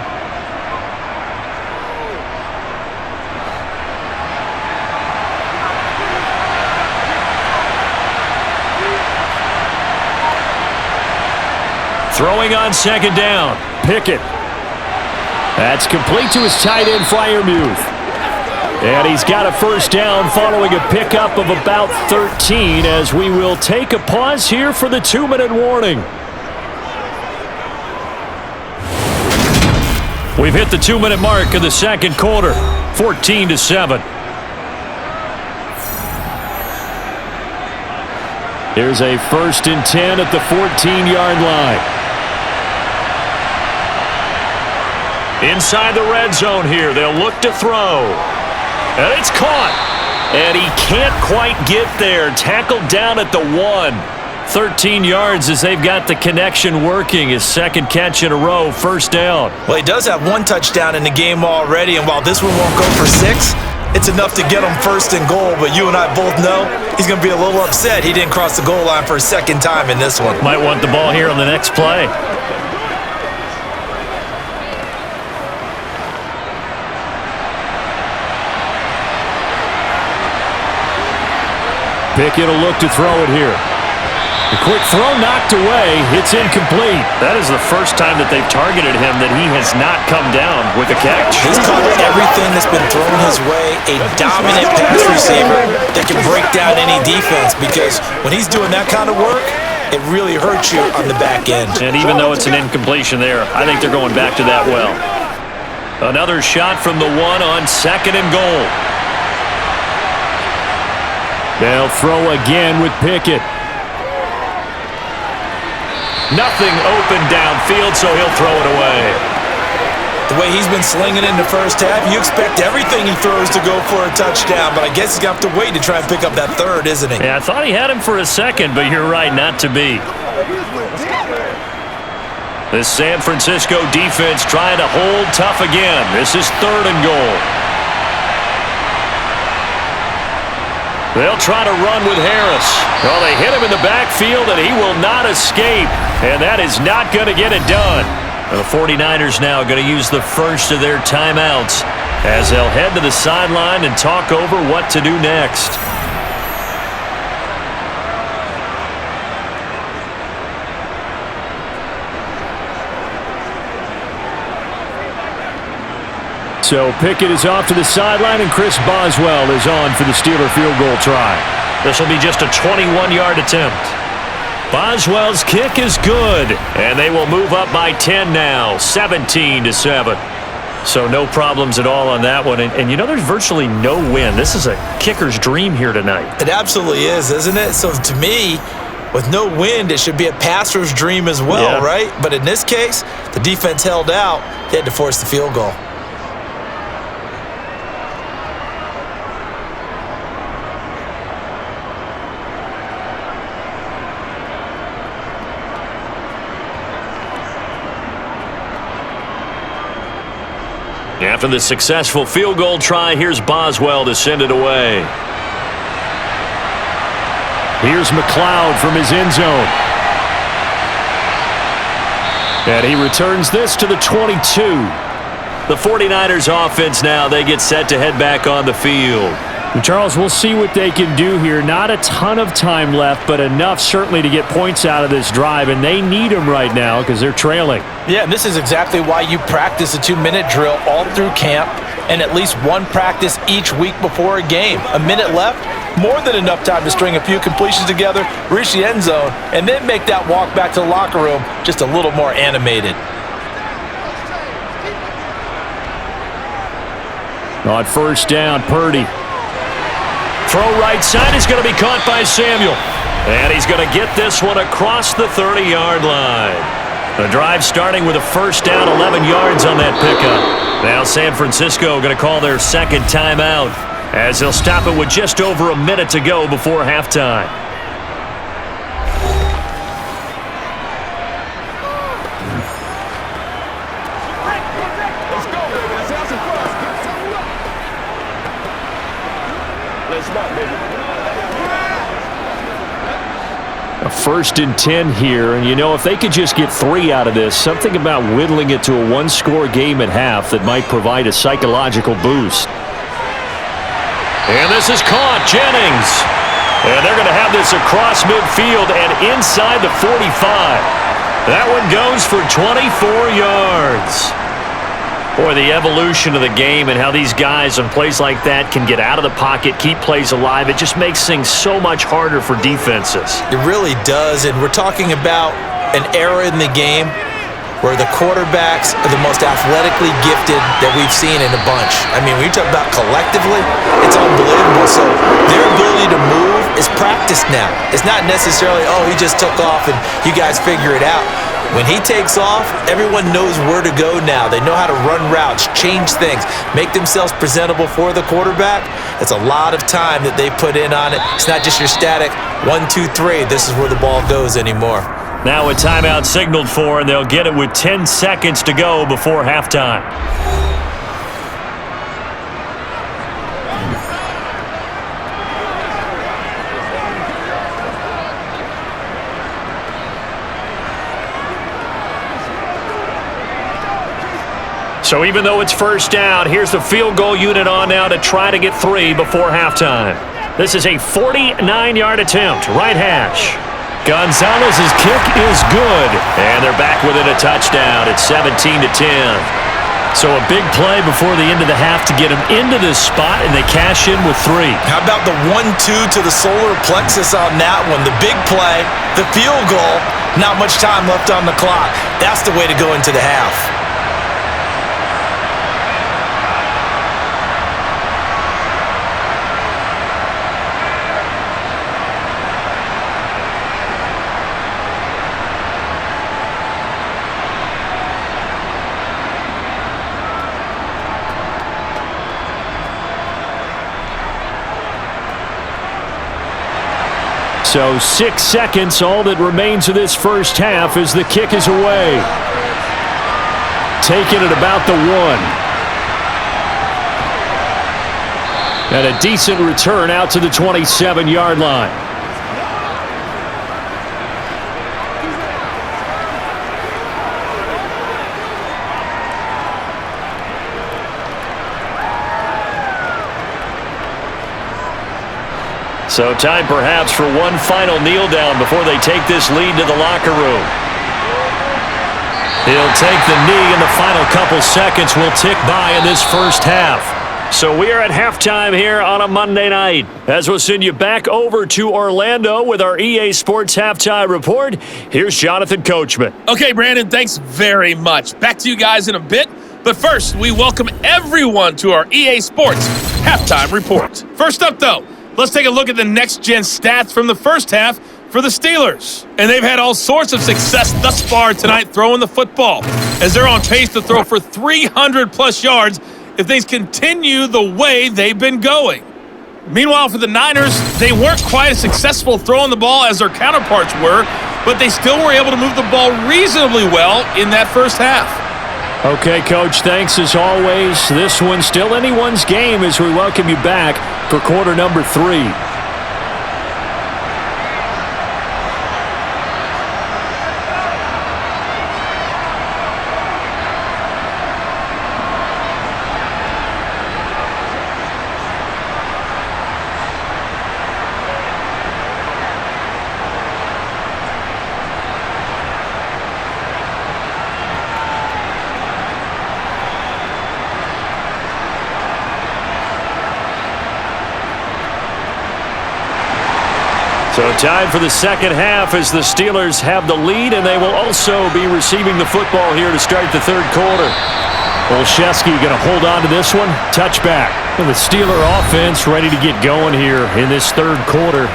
Throwing on 2nd down, Pickett. That's complete to his tight end, Freiermuth. And he's got a 1st down following a pickup of about 13 as we will take a pause here for the 2-minute warning. We've hit the 2-minute mark of the 2nd quarter, 14-7. Here's a 1st and 10 at the 14-yard line. Inside the red zone here, they'll look to throw. And it's caught. And he can't quite get there. Tackled down at the 1. 13 yards as they've got the connection working. His second catch in a row, first down. Well, he does have one touchdown in the game already, and while this one won't go for 6, it's enough to get him first and goal. But you and I both know he's going to be a little upset he didn't cross the goal line for a second time in this one. Might want the ball here on the next play. Pickett will look to throw it here. The quick throw knocked away. It's incomplete. That is the first time that they've targeted him that he has not come down with a catch. He's caught everything that's been thrown his way. A dominant pass receiver that can break down any defense, because when he's doing that kind of work, it really hurts you on the back end. And even though it's an incompletion there, I think they're going back to that well. Another shot from the 1 on second and goal. They'll throw again with Pickett. Nothing open downfield, so he'll throw it away. The way he's been slinging in the first half, you expect everything he throws to go for a touchdown, but I guess he's going to have to wait to try and pick up that third, isn't he? Yeah, I thought he had him for a second, but you're right, not to be. The San Francisco defense trying to hold tough again. This is third and goal. They'll try to run with Harris. Well, they hit him in the backfield, and he will not escape. And that is not going to get it done. The 49ers now going to use the first of their timeouts as they'll head to the sideline and talk over what to do next. So Pickett is off to the sideline, and Chris Boswell is on for the Steeler field goal try. This will be just a 21-yard attempt. Boswell's kick is good, and they will move up by 10 now, 17-7. So no problems at all on that one. And you know, there's virtually no wind. This is a kicker's dream here tonight. It absolutely is, isn't it? So to me, with no wind, it should be a passer's dream as well, right? But in this case, the defense held out. They had to force the field goal. After the successful field goal try, here's Boswell to send it away. Here's McLeod from his end zone. And he returns this to the 22. The 49ers offense now, they get set to head back on the field. And Charles, we'll see what they can do here. Not a ton of time left, but enough certainly to get points out of this drive, and they need them right now because they're trailing. Yeah, and this is exactly why you practice a 2-minute drill all through camp and at least one practice each week before a game. A minute left, more than enough time to string a few completions together, reach the end zone, and then make that walk back to the locker room just a little more animated. On first down, Purdy. Throw right side is going to be caught by Samuel. And he's going to get this one across the 30-yard line. The drive starting with a first down, 11 yards on that pickup. Now San Francisco going to call their second timeout as they'll stop it with just over a minute to go before halftime. A 1st and 10 here, and you know, if they could just get 3 out of this, something about whittling it to a one-score game at half that might provide a psychological boost. And this is caught, Jennings. And they're going to have this across midfield and inside the 45. That one goes for 24 yards. Boy, the evolution of the game and how these guys on plays like that can get out of the pocket, keep plays alive, it just makes things so much harder for defenses. It really does, and we're talking about an era in the game where the quarterbacks are the most athletically gifted that we've seen in a bunch. I mean, when you talk about collectively, it's unbelievable. So their ability to move is practiced now. It's not necessarily, oh, he just took off and you guys figure it out. When he takes off, everyone knows where to go now. They know how to run routes, change things, make themselves presentable for the quarterback. It's a lot of time that they put in on it. It's not just your static 1, 2, 3, this is where the ball goes anymore. Now a timeout signaled for, and they'll get it with 10 seconds to go before halftime. So even though it's first down, here's the field goal unit on now to try to get 3 before halftime. This is a 49-yard attempt, right hash. Gonzalez's kick is good, and they're back within a touchdown at 17-10. So a big play before the end of the half to get them into this spot, and they cash in with 3. How about the 1-2 to the solar plexus on that one? The big play, the field goal, not much time left on the clock. That's the way to go into the half. So 6 seconds, all that remains of this first half as the kick is away. Taken at about the 1. And a decent return out to the 27-yard line. So time perhaps for one final kneel down before they take this lead to the locker room. He'll take the knee, and the final couple seconds will tick by in this first half. So we are at halftime here on a Monday night, as we'll send you back over to Orlando with our EA Sports Halftime Report. Here's Jonathan Coachman. Okay, Brandon, thanks very much. Back to you guys in a bit. But first, we welcome everyone to our EA Sports Halftime Report. First up, though, let's take a look at the next-gen stats from the first half for the Steelers. And they've had all sorts of success thus far tonight throwing the football, as they're on pace to throw for 300-plus yards if things continue the way they've been going. Meanwhile, for the Niners, they weren't quite as successful throwing the ball as their counterparts were, but they still were able to move the ball reasonably well in that first half. Okay, Coach, thanks as always. This one's still anyone's game as we welcome you back for quarter number 3. So time for the second half as the Steelers have the lead, and they will also be receiving the football here to start the third quarter. Olszewski going to hold on to this one. Touchback. And the Steeler offense ready to get going here in this third quarter.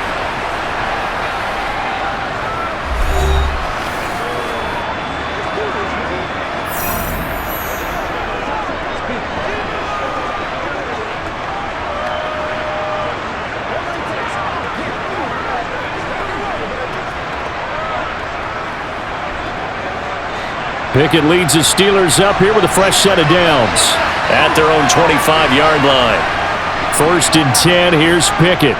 Pickett leads the Steelers up here with a fresh set of downs at their own 25-yard line. 1st and 10, here's Pickett.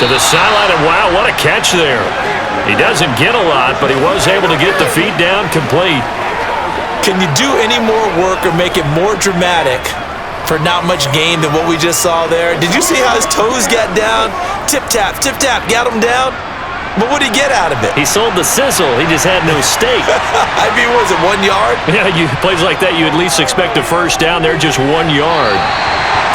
To the sideline, and wow, what a catch there. He doesn't get a lot, but he was able to get the feet down complete. Can you do any more work or make it more dramatic for not much gain than what we just saw there? Did you see how his toes got down? Tip-tap, got him down. But what did he get out of it? He sold the sizzle. He just had no steak. I mean, was it 1 yard? Yeah, plays like that, you at least expect a first down. They're just 1 yard.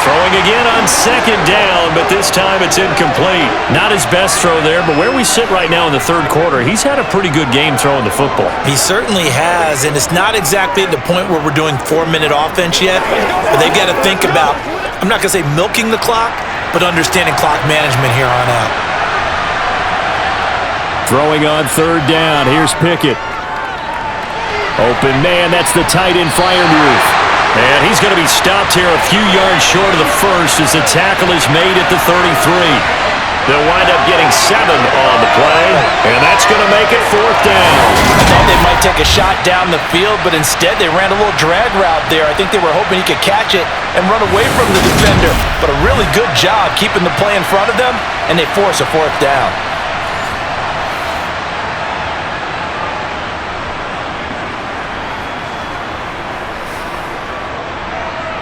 Throwing again on second down, but this time it's incomplete. Not his best throw there, but where we sit right now in the third quarter, he's had a pretty good game throwing the football. He certainly has, and it's not exactly at the point where we're doing 4-minute offense yet, but they've got to think about, I'm not going to say milking the clock, but understanding clock management here on out. Throwing on third down. Here's Pickett. Open man. That's the tight end Freiermuth. And he's going to be stopped here a few yards short of the first as the tackle is made at the 33. They'll wind up getting 7 on the play, and that's going to make it 4th down. I thought they might take a shot down the field, but instead they ran a little drag route there. I think they were hoping he could catch it and run away from the defender. But a really good job keeping the play in front of them, and they force a 4th down.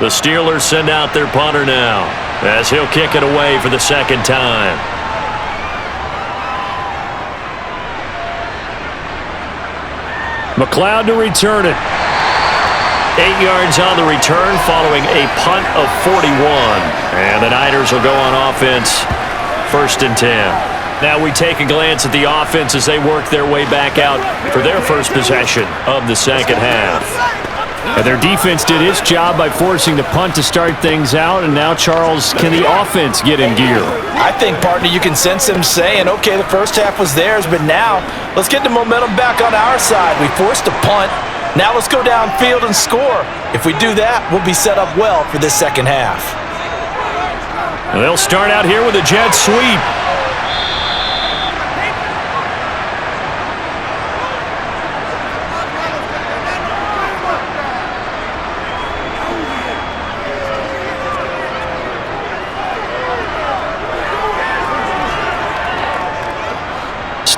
The Steelers send out their punter now, as he'll kick it away for the 2nd time. McLeod to return it. 8 yards on the return following a punt of 41. And the Niners will go on offense, 1st and 10. Now we take a glance at the offense as they work their way back out for their first possession of the 2nd half. And their defense did its job by forcing the punt to start things out. And now, Charles, can the offense get in gear? I think, partner, you can sense them saying, okay, the first half was theirs, but now let's get the momentum back on our side. We forced a punt. Now let's go downfield and score. If we do that, we'll be set up well for this 2nd half. And they'll start out here with a jet sweep.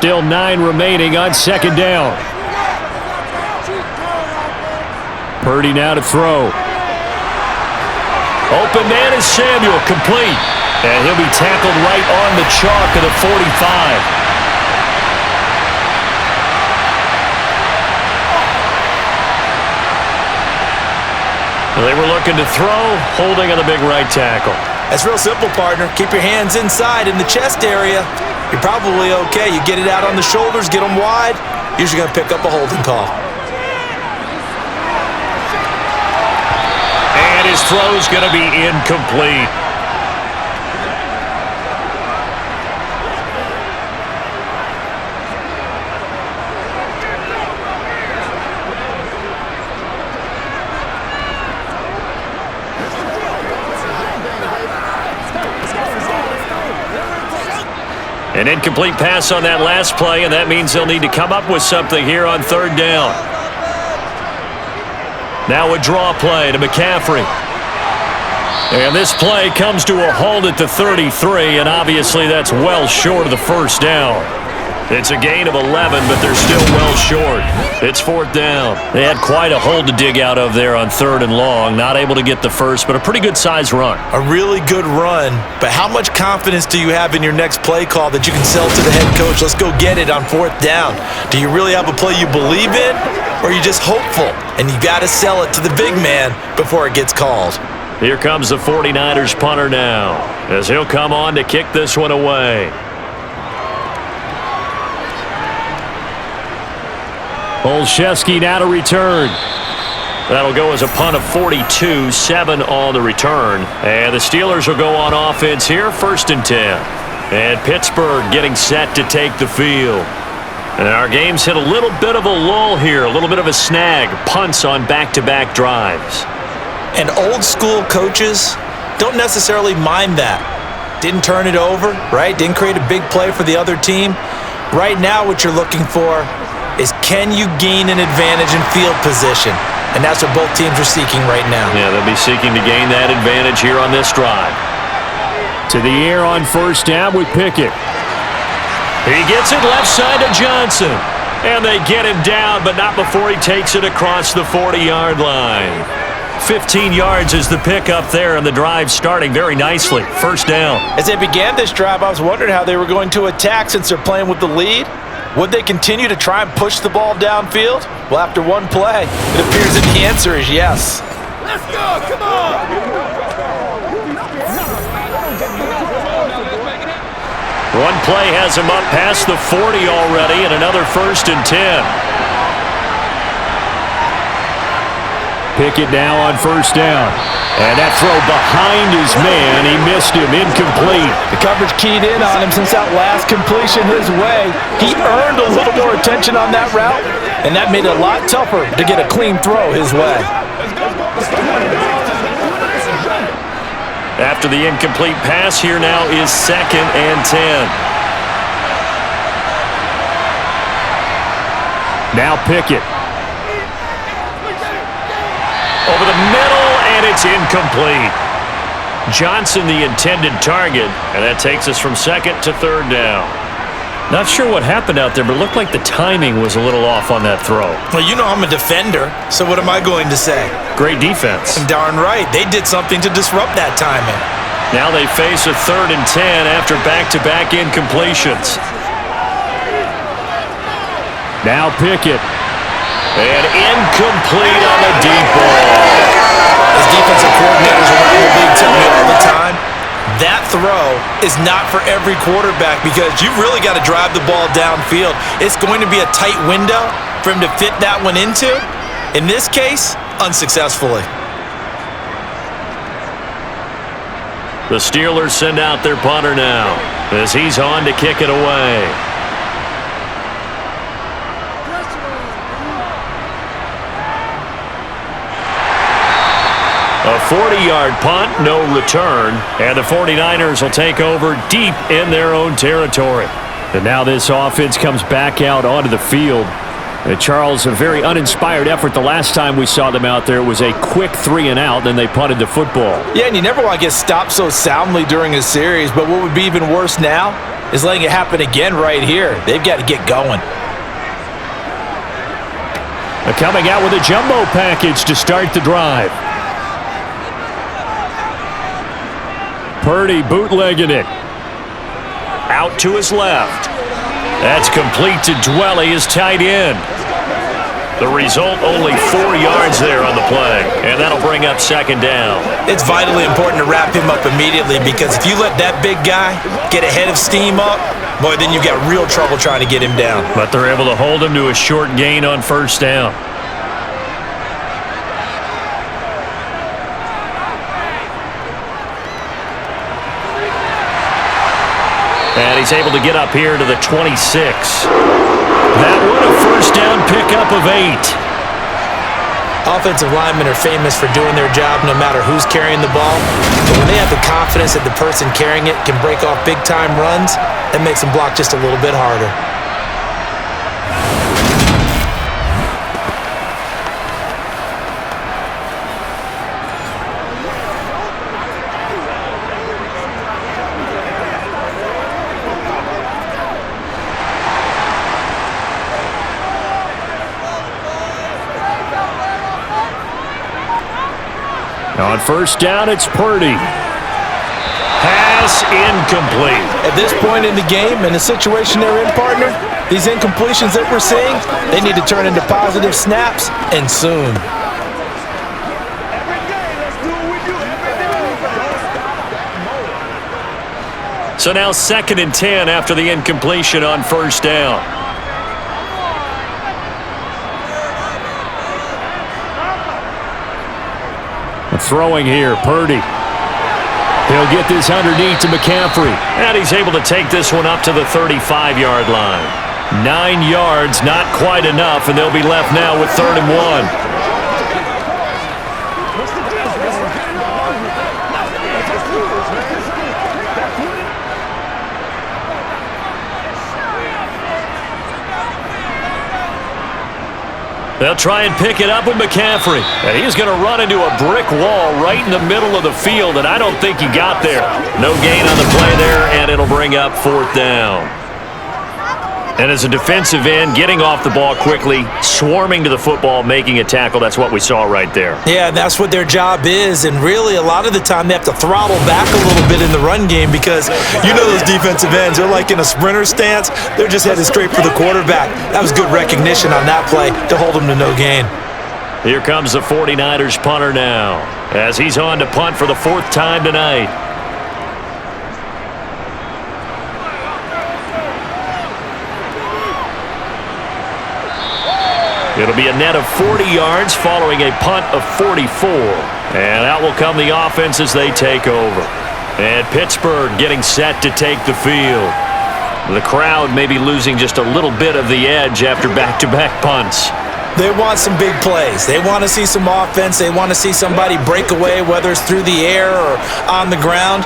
Still 9 remaining on 2nd down. Purdy now to throw. Open man is Samuel, complete. And he'll be tackled right on the chalk of the 45. They were looking to throw, holding on the big right tackle. That's real simple, partner. Keep your hands inside in the chest area. You're probably okay. You get it out on the shoulders, get them wide. Usually going to pick up a holding call. And his throw's going to be incomplete. An incomplete pass on that last play, and that means they'll need to come up with something here on 3rd down. Now a draw play to McCaffrey. And this play comes to a halt at the 33, and obviously that's well short of the 1st down. It's a gain of 11, but they're still well short. It's 4th down. They had quite a hole to dig out of there on 3rd and long. Not able to get the first, but a pretty good-sized run. A really good run, but how much confidence do you have in your next play call that you can sell to the head coach? Let's go get it on 4th down. Do you really have a play you believe in, or are you just hopeful? And you got to sell it to the big man before it gets called. Here comes the 49ers punter now, as he'll come on to kick this one away. Olszewski now to return. That'll go as a punt of 42, 7 on the return. And the Steelers will go on offense here, 1st and 10. And Pittsburgh getting set to take the field. And our game's hit a little bit of a lull here, a little bit of a snag. Punts on back-to-back drives. And old school coaches don't necessarily mind that. Didn't turn it over, right? Didn't create a big play for the other team. Right now what you're looking for is, can you gain an advantage in field position? And that's what both teams are seeking right now. Yeah, they'll be seeking to gain that advantage here on this drive. To the air on 1st down with Pickett. He gets it left side to Johnson. And they get him down, but not before he takes it across the 40-yard line. 15 yards is the pickup there, and the drive starting very nicely. 1st down. As they began this drive, I was wondering how they were going to attack since they're playing with the lead. Would they continue to try and push the ball downfield? Well, after one play, it appears that the answer is yes. Let's go, come on! One play has him up past the 40 already, and another 1st and 10. Pickett now on 1st down. And that throw behind his man, he missed him, incomplete. The coverage keyed in on him since that last completion his way. He earned a little more attention on that route, and that made it a lot tougher to get a clean throw his way. After the incomplete pass, here now is 2nd and 10. Now Pickett. Over the middle, and it's incomplete. Johnson the intended target, and that takes us from 2nd to 3rd down. Not sure what happened out there, but it looked like the timing was a little off on that throw. Well, you know I'm a defender, so what am I going to say? Great defense. Darn right. They did something to disrupt that timing. Now they face a 3rd and 10 after back-to-back incompletions. Now Pickett. And incomplete on the deep ball. As defensive coordinators around the league tell me all the time, that throw is not for every quarterback because you've really got to drive the ball downfield. It's going to be a tight window for him to fit that one into. In this case, unsuccessfully. The Steelers send out their punter now as he's on to kick it away. A 40-yard punt, no return, and the 49ers will take over deep in their own territory. And now this offense comes back out onto the field. And Charles, a very uninspired effort. The last time we saw them out there, it was a quick 3-and-out, then they punted the football. Yeah, and you never want to get stopped so soundly during a series, but what would be even worse now is letting it happen again right here. They've got to get going. Coming out with a jumbo package to start the drive. Purdy bootlegging it. Out to his left. That's complete to Dwelly, his tight end. The result, only 4 yards there on the play, and that'll bring up 2nd down. It's vitally important to wrap him up immediately because if you let that big guy get a head of steam up, boy, then you've got real trouble trying to get him down. But they're able to hold him to a short gain on 1st down. And he's able to get up here to the 26. That one a 1st down pickup of 8. Offensive linemen are famous for doing their job no matter who's carrying the ball. But when they have the confidence that the person carrying it can break off big-time runs, that makes them block just a little bit harder. On 1st down, it's Purdy. Pass incomplete. At this point in the game, in the situation they're in, partner, these incompletions that we're seeing, they need to turn into positive snaps, and soon. So now 2nd and 10 after the incompletion on 1st down. Throwing here, Purdy. He'll get this underneath to McCaffrey. And he's able to take this one up to the 35-yard line. 9 yards, not quite enough, and they'll be left now with 3rd and 1. They'll try and pick it up with McCaffrey. And he's going to run into a brick wall right in the middle of the field, and I don't think he got there. No gain on the play there, and it'll bring up 4th down. And as a defensive end, getting off the ball quickly, swarming to the football, making a tackle, that's what we saw right there. Yeah, that's what their job is, and really a lot of the time they have to throttle back a little bit in the run game because you know those defensive ends, they're like in a sprinter stance. They're just headed straight for the quarterback. That was good recognition on that play to hold them to no gain. Here comes the 49ers punter now as he's on to punt for the 4th time tonight. It'll be a net of 40 yards following a punt of 44. And out will come the offense as they take over. And Pittsburgh getting set to take the field. The crowd may be losing just a little bit of the edge after back-to-back punts. They want some big plays. They want to see some offense. They want to see somebody break away, whether it's through the air or on the ground.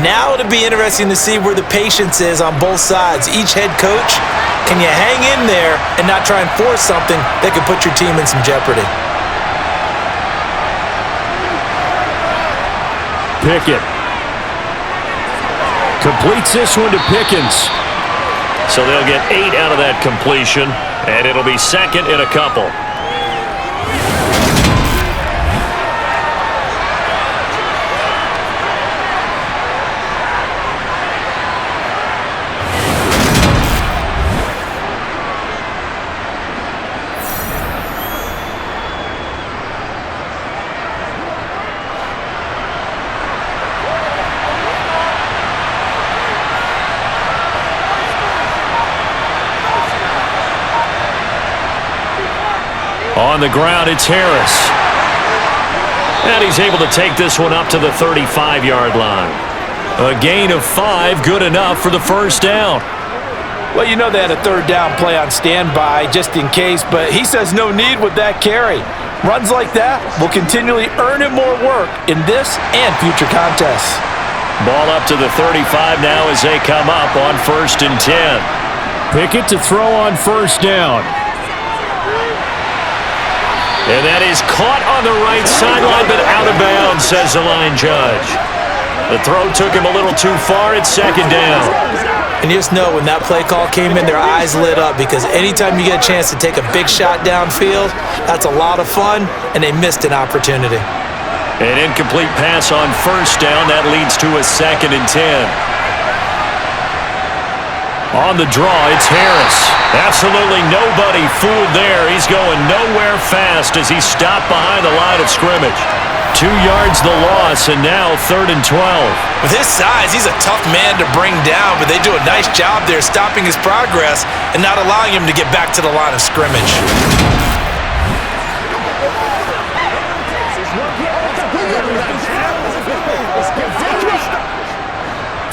Now it'll be interesting to see where the patience is on both sides. Each head coach, can you hang in there and not try and force something that could put your team in some jeopardy? Pickett completes this one to Pickens. So they'll get 8 out of that completion, and it'll be second and a couple. On the ground, it's Harris. And he's able to take this one up to the 35-yard line. A gain of 5, good enough for the first down. Well, you know they had a third down play on standby just in case, but he says no need with that carry. Runs like that will continually earn him more work in this and future contests. Ball up to the 35 now as they come up on 1st and 10. Pickett to throw on first down. And that is caught on the right sideline, but out of bounds, says the line judge. The throw took him a little too far. It's second down. And you just know when that play call came in, their eyes lit up because anytime you get a chance to take a big shot downfield, that's a lot of fun, and they missed an opportunity. An incomplete pass on first down. That leads to a 2nd and 10. On the draw, it's Harris. Absolutely nobody fooled there. He's going nowhere fast as he's stopped behind the line of scrimmage. 2 yards the loss, and now 3rd and 12. With his size, he's a tough man to bring down, but they do a nice job there stopping his progress and not allowing him to get back to the line of scrimmage.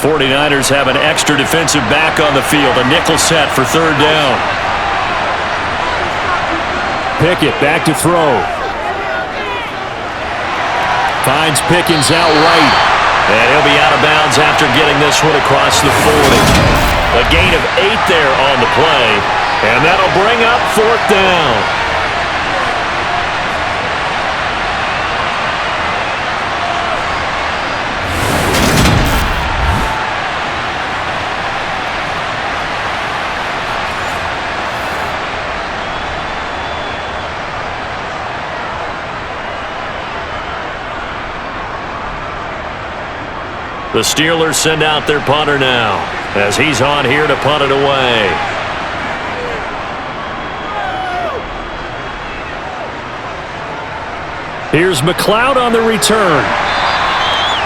49ers have an extra defensive back on the field. A nickel set for 3rd down. Pickett back to throw. Finds Pickens out right. And he'll be out of bounds after getting this one across the 40. A gain of 8 there on the play. And that'll bring up 4th down. The Steelers send out their punter now as he's on here to punt it away. Here's McLeod on the return.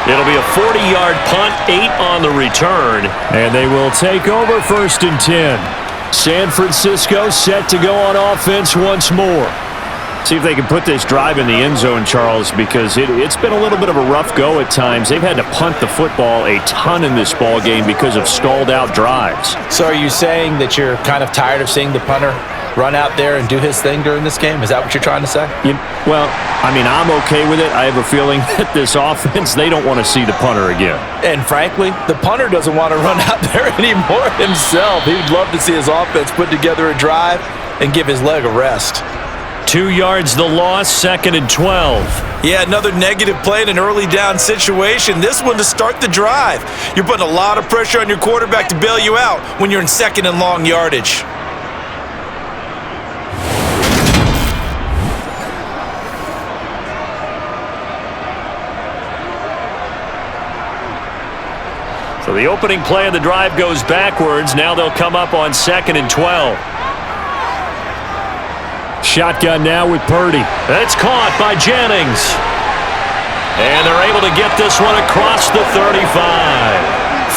It'll be a 40-yard punt, 8 on the return. And they will take over 1st and 10. San Francisco set to go on offense once more. See if they can put this drive in the end zone, Charles, because it's been a little bit of a rough go at times. They've had to punt the football a ton in this ball game because of stalled-out drives. So are you saying that you're kind of tired of seeing the punter run out there and do his thing during this game? Is that what you're trying to say? Well, I mean, I'm okay with it. I have a feeling that this offense, they don't want to see the punter again. And frankly, the punter doesn't want to run out there anymore himself. He would love to see his offense put together a drive and give his leg a rest. 2 yards the loss, 2nd and 12. Yeah, another negative play in an early down situation. This one to start the drive. You're putting a lot of pressure on your quarterback to bail you out when you're in 2nd and long yardage. So the opening play of the drive goes backwards. Now they'll come up on 2nd and 12. Shotgun now with Purdy. That's caught by Jennings. And they're able to get this one across the 35.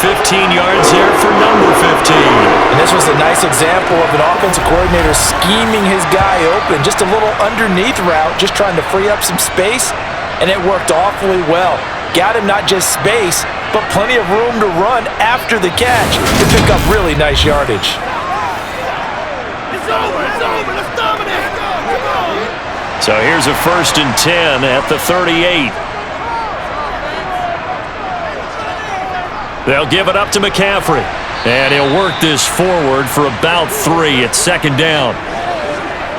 15 yards there for number 15. And this was a nice example of an offensive coordinator scheming his guy open. Just a little underneath route, just trying to free up some space, and it worked awfully well. Got him not just space, but plenty of room to run after the catch to pick up really nice yardage. It's over, let's dominate. So here's a 1st and 10 at the 38. They'll give it up to McCaffrey. And he'll work this forward for about 3 at 2nd down.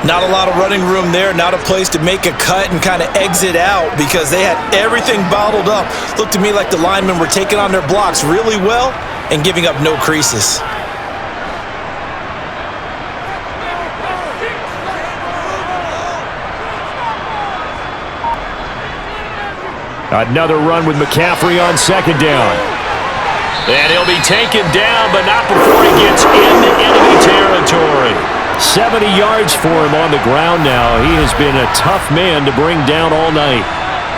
Not a lot of running room there, not a place to make a cut and kind of exit out because they had everything bottled up. Looked to me like the linemen were taking on their blocks really well and giving up no creases. Another run with McCaffrey on 2nd down. And he'll be taken down, but not before he gets into enemy territory. 70 yards for him on the ground now. He has been a tough man to bring down all night.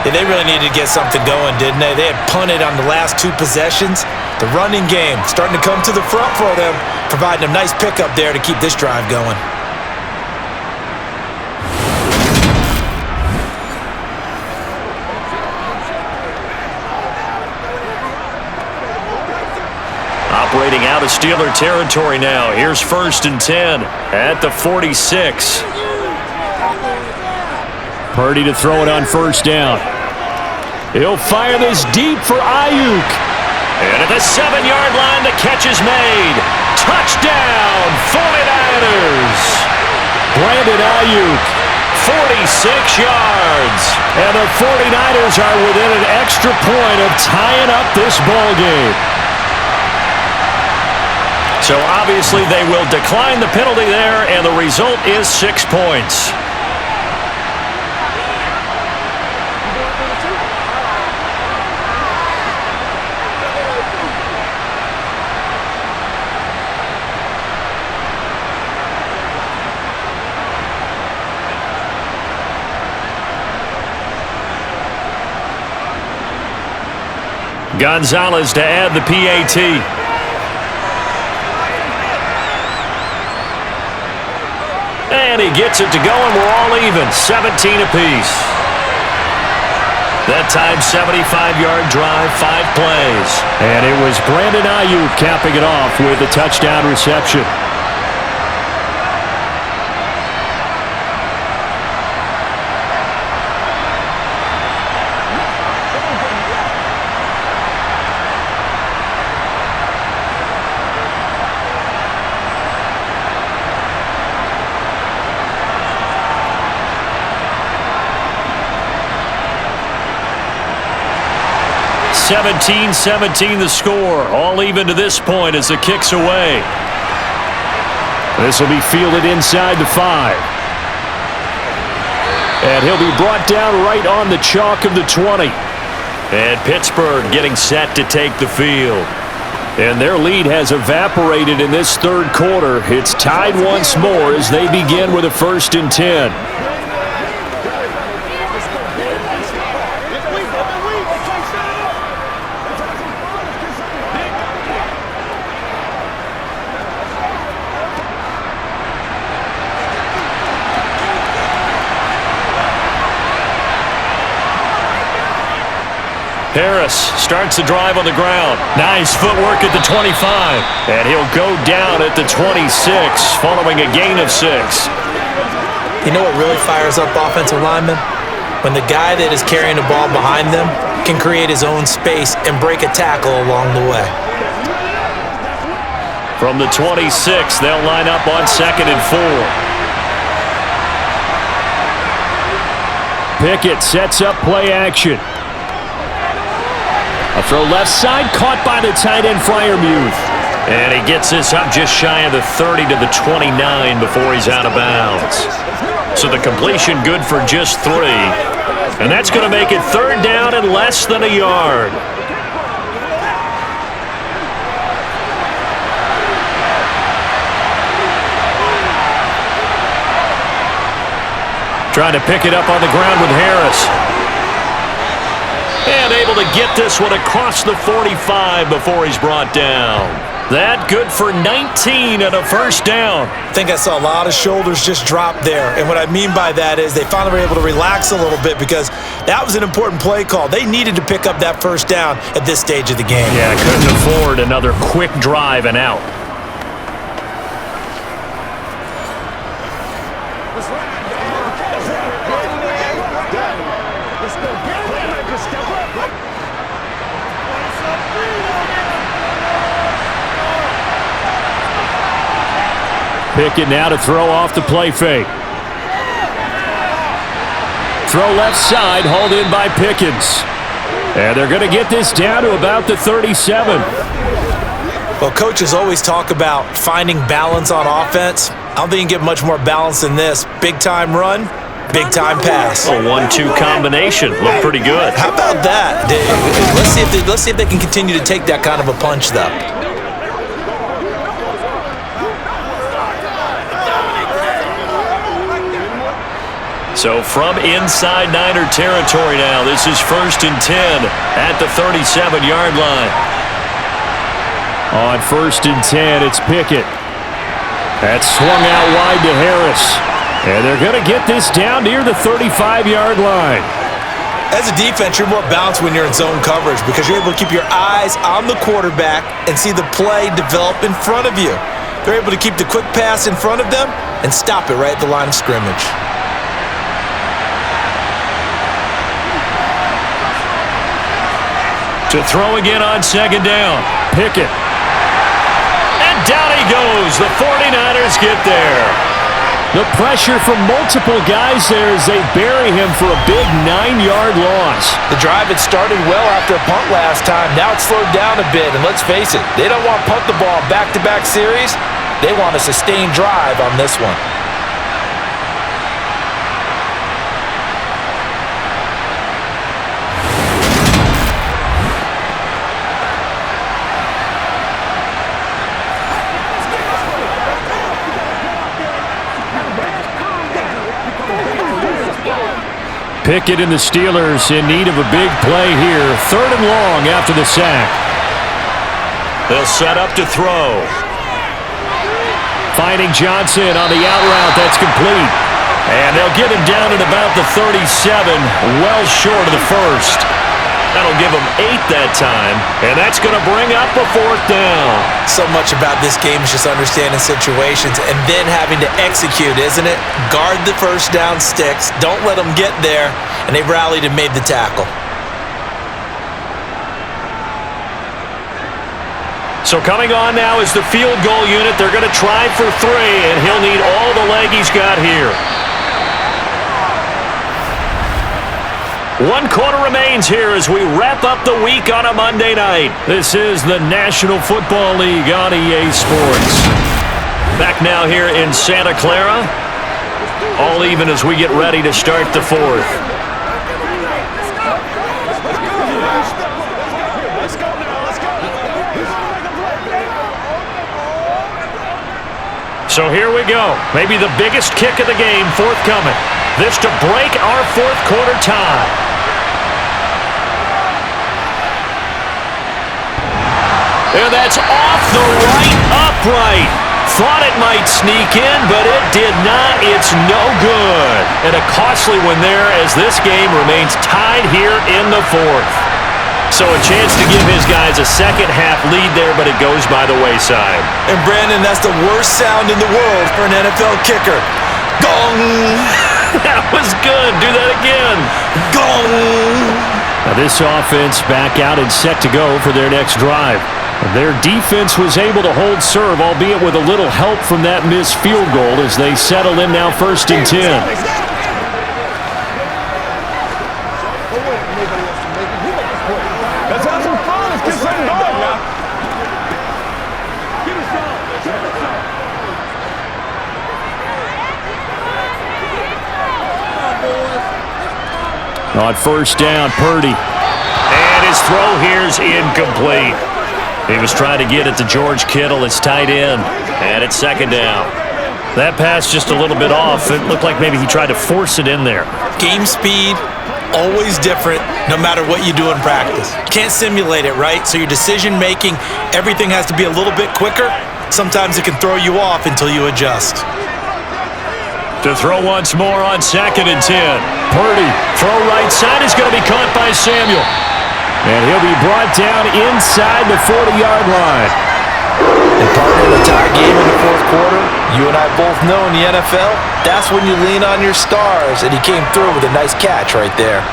Yeah, they really needed to get something going, didn't they? They had punted on the last 2 possessions. The running game starting to come to the front for them, providing a nice pickup there to keep this drive going. Operating out of Steeler territory now. Here's 1st and 10 at the 46. Purdy to throw it on 1st down. He'll fire this deep for Ayuk. And at the 7-yard line, the catch is made. Touchdown, 49ers. Brandon Ayuk, 46 yards. And the 49ers are within an extra point of tying up this ball game. So obviously they will decline the penalty there, and the result is 6 points. Gonzalez to add the PAT. And he gets it to go, and we're all even, 17 apiece. That time, 75-yard drive, 5 plays. And it was Brandon Ayuk capping it off with a touchdown reception. (17-17) the score. All even to this point as the kick's away. This will be fielded inside the 5. And he'll be brought down right on the chalk of the 20. And Pittsburgh getting set to take the field. And their lead has evaporated in this 3rd quarter. It's tied once more as they begin with a 1st and 10. Harris starts the drive on the ground. Nice footwork at the 25. And he'll go down at the 26 following a gain of 6. You know what really fires up offensive linemen? When the guy that is carrying the ball behind them can create his own space and break a tackle along the way. From the 26, they'll line up on 2nd and 4. Pickett sets up play action. A throw left side, caught by the tight end Freiermuth. And he gets this up just shy of the 30 to the 29 before he's out of bounds. So the completion good for just 3. And that's going to make it 3rd down and less than a yard. Trying to pick it up on the ground with Harris. And able to get this one across the 45 before he's brought down. That good for 19 and a 1st down. I think I saw a lot of shoulders just drop there. And what I mean by that is they finally were able to relax a little bit because that was an important play call. They needed to pick up that 1st down at this stage of the game. Yeah, couldn't afford another quick drive and out. Let's go. Playmaker, step up. Pickett now to throw off the play fake. Throw left side, hauled in by Pickens. And they're going to get this down to about the 37. Well, coaches always talk about finding balance on offense. I don't think you can get much more balance than this. Big-time run, big-time pass. A 1-2 combination. Looked pretty good. How about that? Let's see if they can continue to take that kind of a punch, though. So from inside Niner territory now, this is 1st and 10 at the 37-yard line. On 1st and 10, it's Pickett. That's swung out wide to Harris. And they're going to get this down near the 35-yard line. As a defense, you're more balanced when you're in zone coverage because you're able to keep your eyes on the quarterback and see the play develop in front of you. They're able to keep the quick pass in front of them and stop it right at the line of scrimmage. To throw again on 2nd down. Pickett. And down he goes. The 49ers get there. The pressure from multiple guys there as they bury him for a big 9-yard loss. The drive had started well after a punt last time. Now it's slowed down a bit, and let's face it, they don't want to punt the ball back-to-back series. They want a sustained drive on this one. Pickett and the Steelers in need of a big play here. 3rd and long after the sack. They'll set up to throw. Finding Johnson on the out route. That's complete. And they'll get him down at about the 37, well short of the 1st. That'll give them 8 that time, and that's going to bring up a 4th down. So much about this game is just understanding situations and then having to execute, isn't it? Guard the first down sticks. Don't let them get there. And they rallied and made the tackle. So coming on now is the field goal unit. They're going to try for 3, and he'll need all the leg he's got here. 1 quarter remains here as we wrap up the week on a Monday night. This is the National Football League on EA Sports. Back now here in Santa Clara. All even as we get ready to start the 4th. So here we go. Maybe the biggest kick of the game forthcoming. This to break our 4th quarter tie. And that's off the right upright. Thought it might sneak in, but it did not. It's no good. And a costly one there as this game remains tied here in the 4th. So a chance to give his guys a second-half lead there, but it goes by the wayside. And Brandon, that's the worst sound in the world for an NFL kicker. Gong! That was good. Do that again. Gong! Now this offense back out and set to go for their next drive. Their defense was able to hold serve, albeit with a little help from that missed field goal as they settle in now 1st and 10. Let's have some fun. Let's get something going now. On 1st down, Purdy. And his throw here's incomplete. He was trying to get it to George Kittle. It's tight end. And it's 2nd down. That pass just a little bit off. It looked like maybe he tried to force it in there. Game speed, always different, no matter what you do in practice. Can't simulate it, right? So your decision-making, everything has to be a little bit quicker. Sometimes it can throw you off until you adjust. To throw once more on 2nd and 10. Purdy, throw right side is going to be caught by Samuel. And he'll be brought down inside the 40-yard line. And partner, in a tie game in the fourth quarter, you and I both know in the NFL, that's when you lean on your stars, and he came through with a nice catch right there.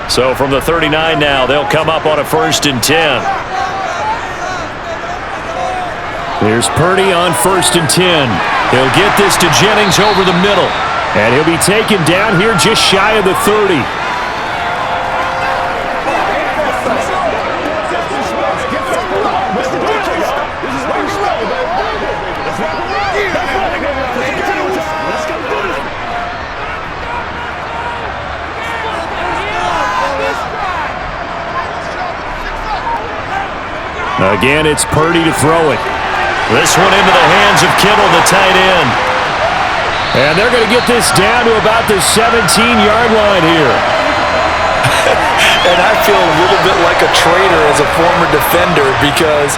So from the 39 now, they'll come up on a 1st and 10. Here's Purdy on 1st and 10. He'll get this to Jennings over the middle. And he'll be taken down here just shy of the 30. Again, it's Purdy to throw it. This one into the hands of Kittle, the tight end. And they're going to get this down to about the 17-yard line here. And I feel a little bit like a traitor as a former defender because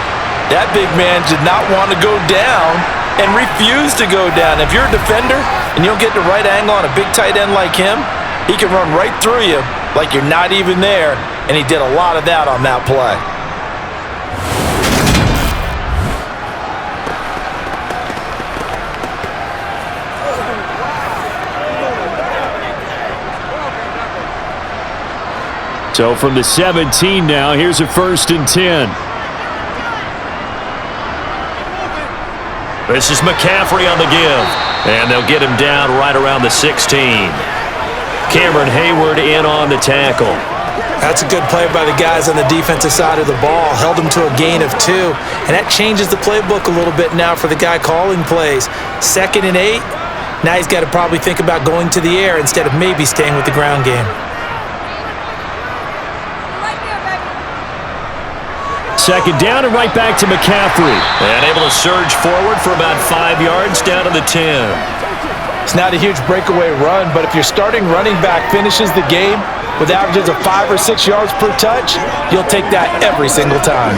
that big man did not want to go down and refused to go down. If you're a defender and you don't get the right angle on a big tight end like him, he can run right through you like you're not even there, and he did a lot of that on that play. So from the 17 now, here's a 1st and 10. This is McCaffrey on the give. And they'll get him down right around the 16. Cameron Hayward in on the tackle. That's a good play by the guys on the defensive side of the ball. Held him to a gain of 2. And that changes the playbook a little bit now for the guy calling plays. 2nd and 8. Now he's got to probably think about going to the air instead of maybe staying with the ground game. Second down and right back to McCaffrey. And able to surge forward for about 5 yards down to the 10. It's not a huge breakaway run, but if your starting running back finishes the game with averages of 5 or 6 yards per touch, you'll take that every single time.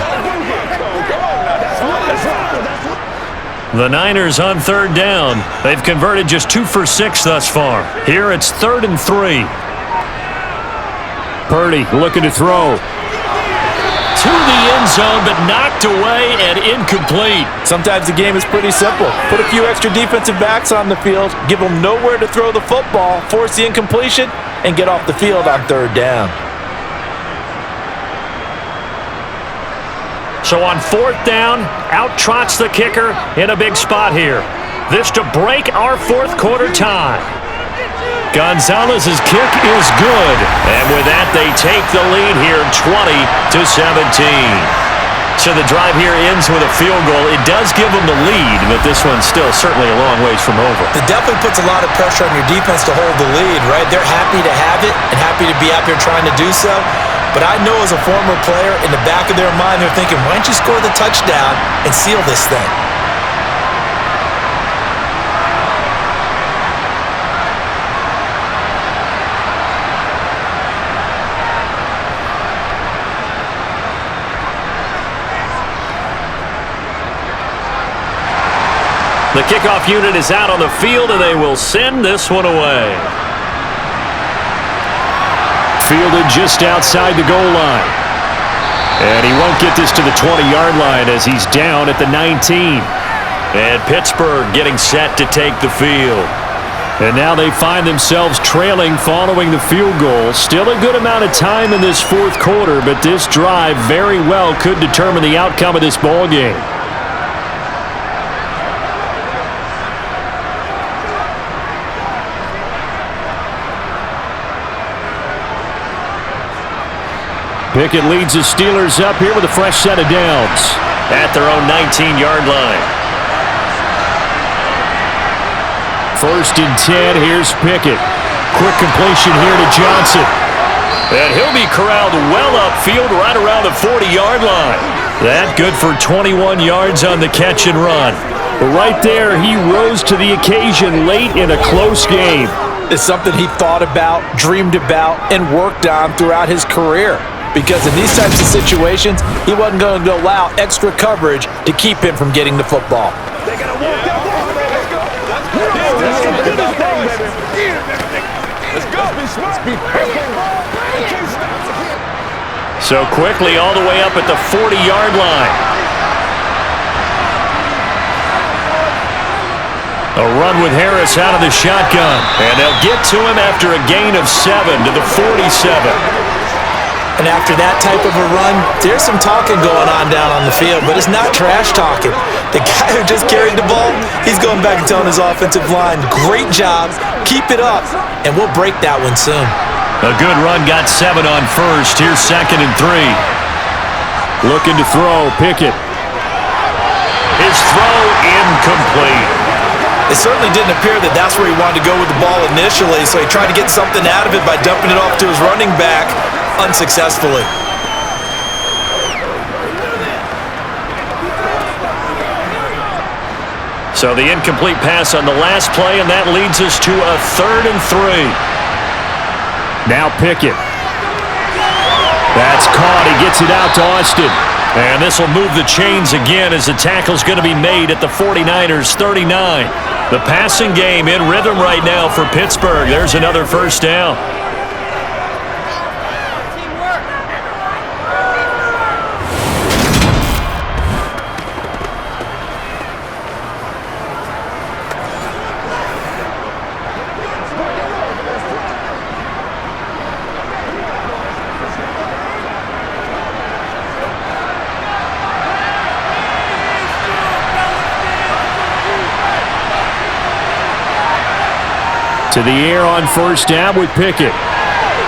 The Niners on 3rd down. They've converted just 2 for 6 thus far. Here it's 3rd and 3. Purdy looking to throw. To the end zone, but knocked away and incomplete. Sometimes the game is pretty simple. Put a few extra defensive backs on the field, give them nowhere to throw the football, force the incompletion, and get off the field on 3rd down. So on 4th down, out trots the kicker in a big spot here. This to break our 4th quarter tie. Gonzalez's kick is good. And with that, they take the lead here 20-17. So the drive here ends with a field goal. It does give them the lead, but this one's still certainly a long ways from over. It definitely puts a lot of pressure on your defense to hold the lead, right? They're happy to have it and happy to be out there trying to do so. But I know as a former player, in the back of their mind, they're thinking, why don't you score the touchdown and seal this thing? The kickoff unit is out on the field, and they will send this one away. Fielded just outside the goal line. And he won't get this to the 20-yard line as he's down at the 19. And Pittsburgh getting set to take the field. And now they find themselves trailing following the field goal. Still a good amount of time in this 4th quarter, but this drive very well could determine the outcome of this ball game. Pickett leads the Steelers up here with a fresh set of downs at their own 19-yard line. 1st and 10, here's Pickett. Quick completion here to Johnson. And he'll be corralled well upfield right around the 40-yard line. That good for 21 yards on the catch and run. Right there, he rose to the occasion late in a close game. It's something he thought about, dreamed about, and worked on throughout his career. Because in these types of situations, he wasn't going to allow extra coverage to keep him from getting the football. They're going to walk that Let's go. Let's be So quickly all the way up at the 40-yard line. A run with Harris out of the shotgun. And they'll get to him after a gain of 7 to the 47. And after that type of a run, there's some talking going on down on the field, but it's not trash talking. The guy who just carried the ball, he's going back and telling his offensive line, great job, keep it up, and we'll break that one soon. A good run, got 7 on first. Here's 2nd and 3. Looking to throw, Pickett. His throw incomplete. It certainly didn't appear that that's where he wanted to go with the ball initially, so he tried to get something out of it by dumping it off to his running back unsuccessfully. So the incomplete pass on the last play, and that leads us to a 3rd and 3. Now Pickett. That's caught. He gets it out to Austin. And this will move the chains again as the tackle's going to be made at the 49ers 39. The passing game in rhythm right now for Pittsburgh. There's another first down. To the air on first down with Pickett.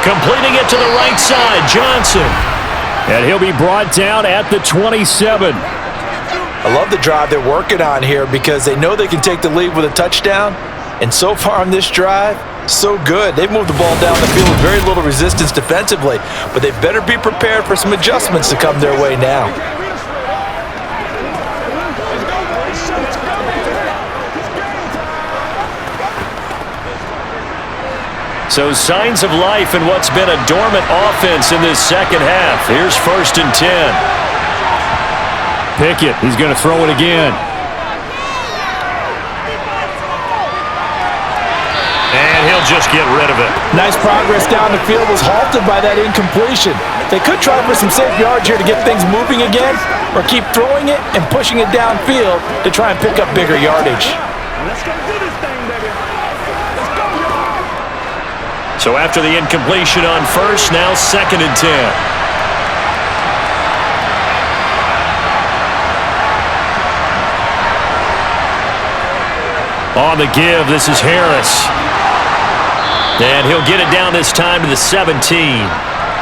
Completing it to the right side, Johnson. And he'll be brought down at the 27. I love the drive they're working on here because they know they can take the lead with a touchdown. And so far on this drive, so good. They've moved the ball down the field with very little resistance defensively, but they better be prepared for some adjustments to come their way now. So signs of life in what's been a dormant offense in this second half. Here's 1st and 10. Pickett, he's going to throw it again. And he'll just get rid of it. Nice progress down the field was halted by that incompletion. They could try for some safe yards here to get things moving again, or keep throwing it and pushing it downfield to try and pick up bigger yardage. Let's go do this thing, baby. So after the incompletion on first, now 2nd and 10. On the give, this is Harris. And he'll get it down this time to the 17.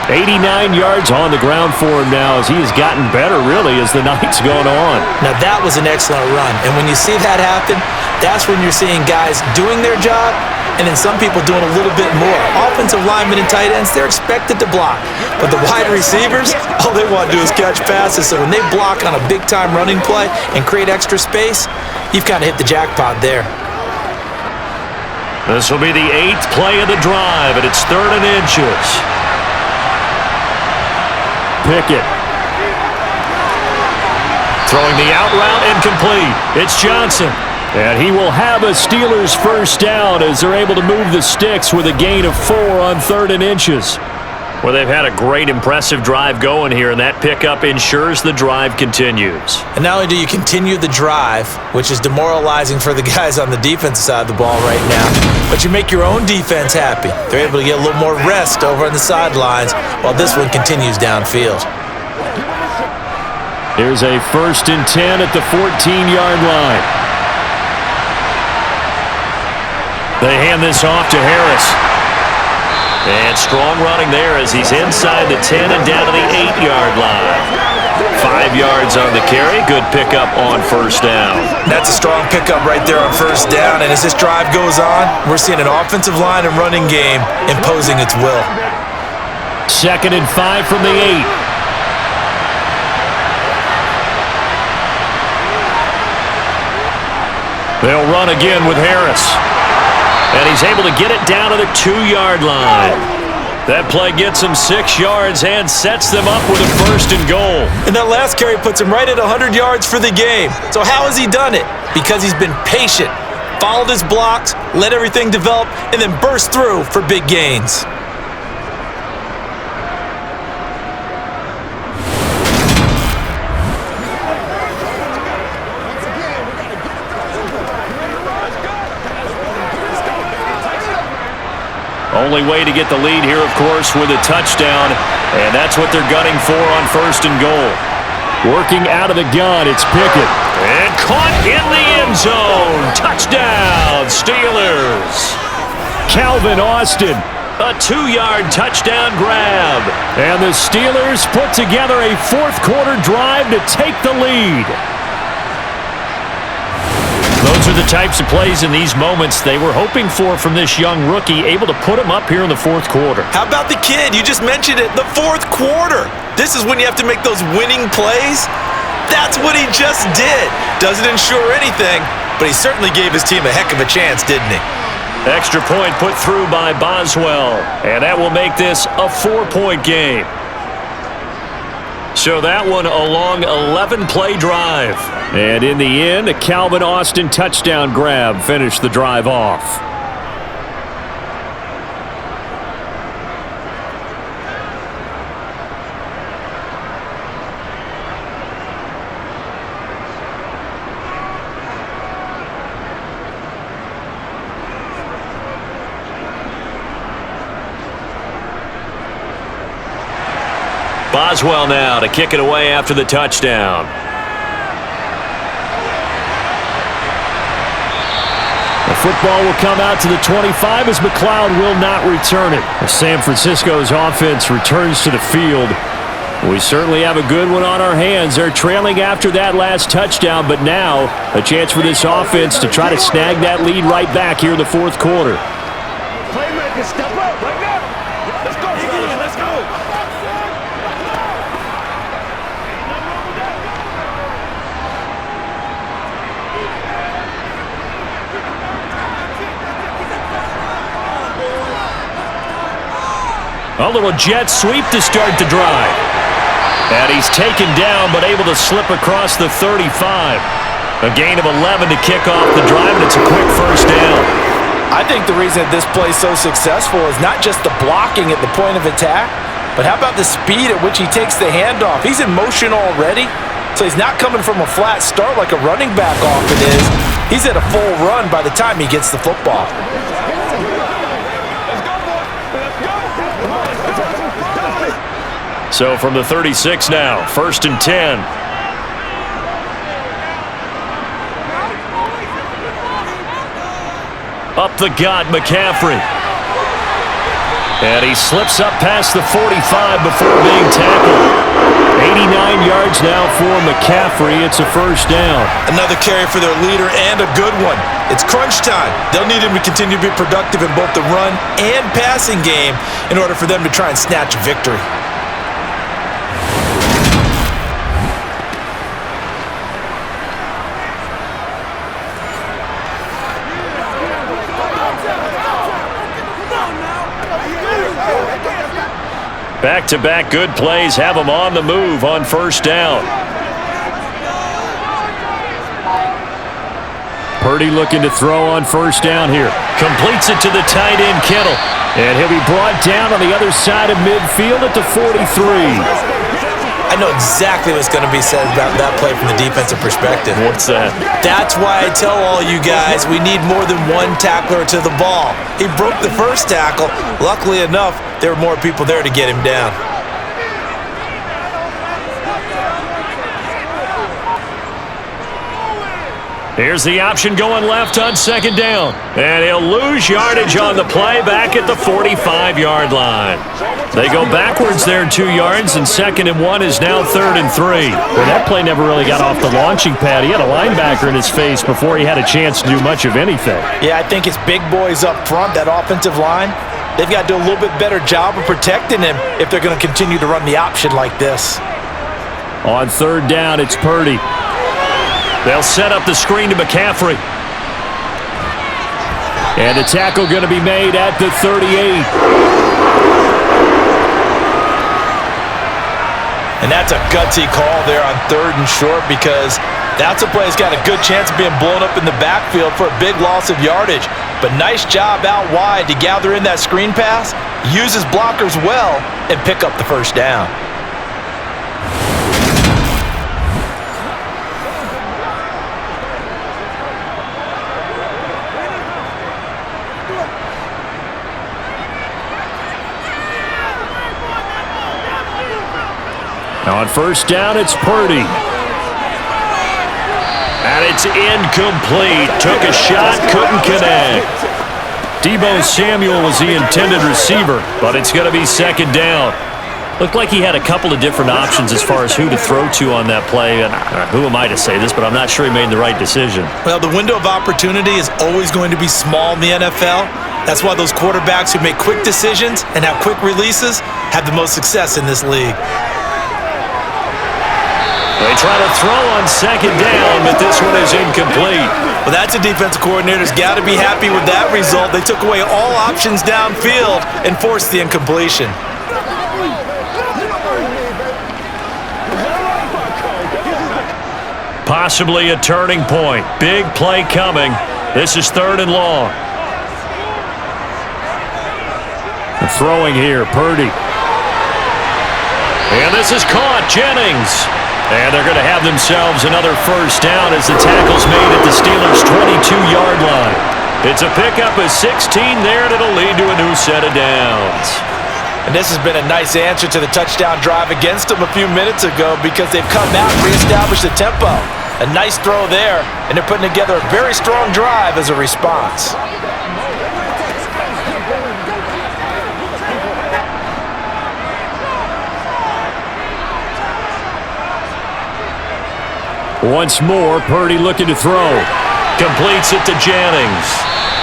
89 yards on the ground for him now as he has gotten better, really, as the night's gone on. Now, that was an excellent run. And when you see that happen, that's when you're seeing guys doing their job and then some people doing a little bit more. Offensive linemen and tight ends, they're expected to block. But the wide receivers, all they want to do is catch passes. So when they block on a big-time running play and create extra space, you've kind of hit the jackpot there. This will be the 8th play of the drive, and it's 3rd and inches. Pickett. Throwing the out route incomplete. It's Johnson. And he will have a Steelers first down as they're able to move the sticks with a gain of 4 on 3rd and inches. Well, they've had a great, impressive drive going here, and that pickup ensures the drive continues. And not only do you continue the drive, which is demoralizing for the guys on the defensive side of the ball right now, but you make your own defense happy. They're able to get a little more rest over on the sidelines while this one continues downfield. Here's a 1st and 10 at the 14-yard line. They hand this off to Harris. And strong running there as he's inside the 10 and down to the 8-yard line. 5 yards on the carry. Good pickup on first down. That's a strong pickup right there on first down. And as this drive goes on, we're seeing an offensive line and running game imposing its will. 2nd and 5 from the 8. They'll run again with Harris. And he's able to get it down to the 2-yard line. That play gets him 6 yards and sets them up with a 1st and goal. And that last carry puts him right at 100 yards for the game. So how has he done it? Because he's been patient, followed his blocks, let everything develop, and then burst through for big gains. Only way to get the lead here, of course, with a touchdown, and that's what they're gunning for on 1st and goal. Working out of the gun, it's Pickett. And caught in the end zone. Touchdown, Steelers. Calvin Austin, a 2-yard touchdown grab. And the Steelers put together a 4th-quarter drive to take the lead. Those are the types of plays in these moments they were hoping for from this young rookie, able to put him up here in the 4th quarter. How about the kid? You just mentioned it, the 4th quarter. This is when you have to make those winning plays. That's what he just did. Doesn't ensure anything, but he certainly gave his team a heck of a chance, didn't he? Extra point put through by Boswell, and that will make this a 4-point game. So that one a long 11-play drive. And in the end, a Calvin Austin touchdown grab finished the drive off. Boswell now to kick it away after the touchdown. The football will come out to the 25 as McLeod will not return it. As San Francisco's offense returns to the field, we certainly have a good one on our hands. They're trailing after that last touchdown, but now a chance for this offense to try to snag that lead right back here in the 4th quarter. Playmaker, step up right now. Let's go, let's go. A little jet sweep to start the drive. And he's taken down, but able to slip across the 35. A gain of 11 to kick off the drive, and it's a quick 1st down. I think the reason that this play is so successful is not just the blocking at the point of attack, but how about the speed at which he takes the handoff? He's in motion already, so he's not coming from a flat start like a running back often is. He's at a full run by the time he gets the football. So from the 36 now, 1st and 10. Up the gut, McCaffrey. And he slips up past the 45 before being tackled. 89 yards now for McCaffrey. It's a 1st down. Another carry for their leader and a good one. It's crunch time. They'll need him to continue to be productive in both the run and passing game in order for them to try and snatch a victory. Back-to-back good plays have him on the move on 1st down. Purdy looking to throw on 1st down here. Completes it to the tight end, Kittle. And he'll be brought down on the other side of midfield at the 43. I know exactly what's going to be said about that play from the defensive perspective. What's that? That's why I tell all you guys we need more than one tackler to the ball. He broke the 1st tackle. Luckily enough, there were more people there to get him down. Here's the option going left on 2nd down. And he'll lose yardage on the play back at the 45-yard line. They go backwards there 2 yards, and 2nd and 1 is now 3rd and 3. Well, that play never really got off the launching pad. He had a linebacker in his face before he had a chance to do much of anything. Yeah, I think it's big boys up front, that offensive line. They've got to do a little bit better job of protecting him if they're going to continue to run the option like this. On 3rd down, it's Purdy. They'll set up the screen to McCaffrey. And a tackle going to be made at the 38. And that's a gutsy call there on 3rd and short because That's a play that's got a good chance of being blown up in the backfield for a big loss of yardage. But nice job out wide to gather in that screen pass, use his blockers well, and pick up the first down. Now on first down, it's Purdy. And it's incomplete. Took a shot, couldn't connect. Deebo Samuel was the intended receiver, but it's going to be second down. Looked like he had a couple of different options as far as who to throw to on that play. And who am I to say this, but I'm not sure he made the right decision. Well, the window of opportunity is always going to be small in the NFL. That's why those quarterbacks who make quick decisions and have quick releases have the most success in this league. They try to throw on second down, but this one is incomplete. Well, that's a defensive coordinator's got to be happy with that result. They took away all options downfield and forced the incompletion. Possibly a turning point. Big play coming. This is 3rd and long. And throwing here, Purdy. And this is caught. Jennings. And they're going to have themselves another first down as the tackle's made at the Steelers' 22-yard line. It's a pickup of 16 there, and it'll lead to a new set of downs. And this has been a nice answer to the touchdown drive against them a few minutes ago because they've come out and reestablished the tempo. A nice throw there, and they're putting together a very strong drive as a response. Once more, Purdy looking to throw. Completes it to Jennings.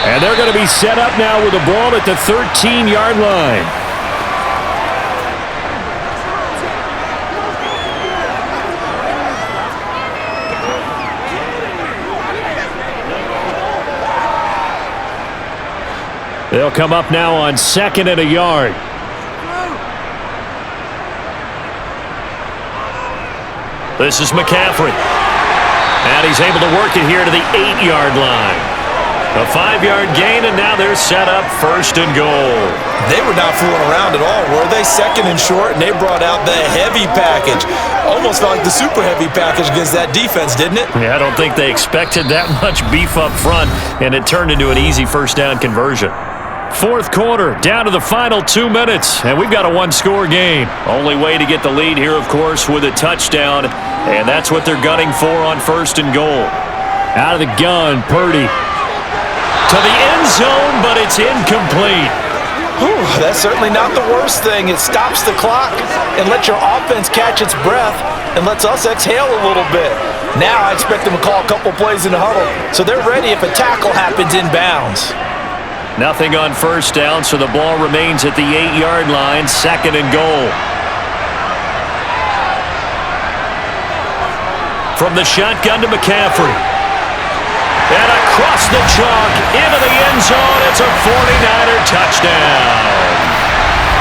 And they're going to be set up now with the ball at the 13-yard line. They'll come up now on 2nd and a yard. This is McCaffrey. And he's able to work it here to the 8-yard line. A 5-yard gain, and now they're set up 1st and goal. They were not fooling around at all, were they? 2nd and short, and they brought out the heavy package. Almost felt like the super heavy package against that defense, didn't it? Yeah, I don't think they expected that much beef up front, and it turned into an easy first down conversion. 4th quarter, down to the final 2 minutes, and we've got a one-score game. Only way to get the lead here, of course, with a touchdown, and that's what they're gunning for on 1st and goal. Out of the gun, Purdy. To the end zone, but it's incomplete. Whew, that's certainly not the worst thing. It stops the clock and lets your offense catch its breath and lets us exhale a little bit. Now I expect them to call a couple plays in the huddle, so they're ready if a tackle happens inbounds. Nothing on first down, so the ball remains at the 8-yard line, 2nd and goal. From the shotgun to McCaffrey. And across the chalk, into the end zone, it's a 49er touchdown.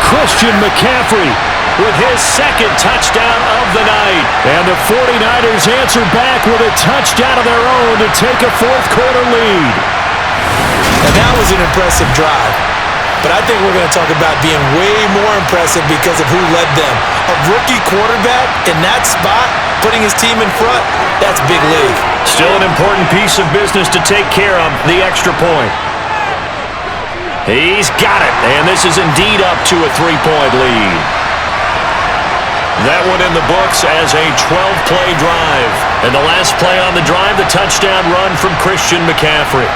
Christian McCaffrey with his 2nd touchdown of the night. And the 49ers answer back with a touchdown of their own to take a 4th quarter lead. And that was an impressive drive. But I think we're going to talk about being way more impressive because of who led them. A rookie quarterback in that spot, putting his team in front, that's big league. Still an important piece of business to take care of, the extra point. He's got it, and this is indeed up to a 3-point lead. That one in the books as a 12-play drive. And the last play on the drive, the touchdown run from Christian McCaffrey.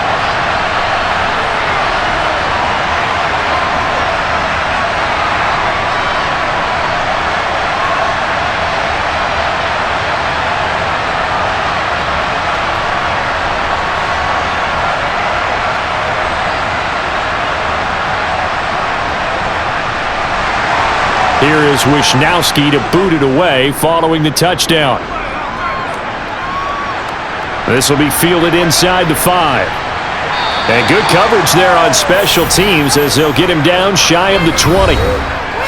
Here is Wisnowski to boot it away following the touchdown. This will be fielded inside the 5. And good coverage there on special teams as they'll get him down shy of the 20.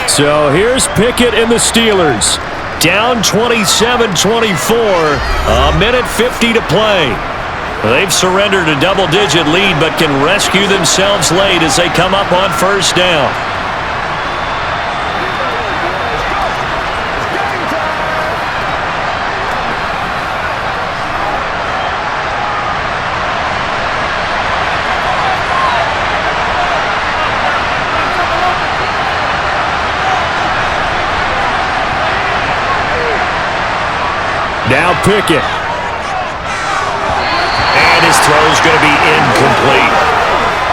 So here's Pickett and the Steelers. Down 27-24, a minute 50 to play. They've surrendered a double-digit lead but can rescue themselves late as they come up on first down. Now Pickett. And his throw is going to be incomplete.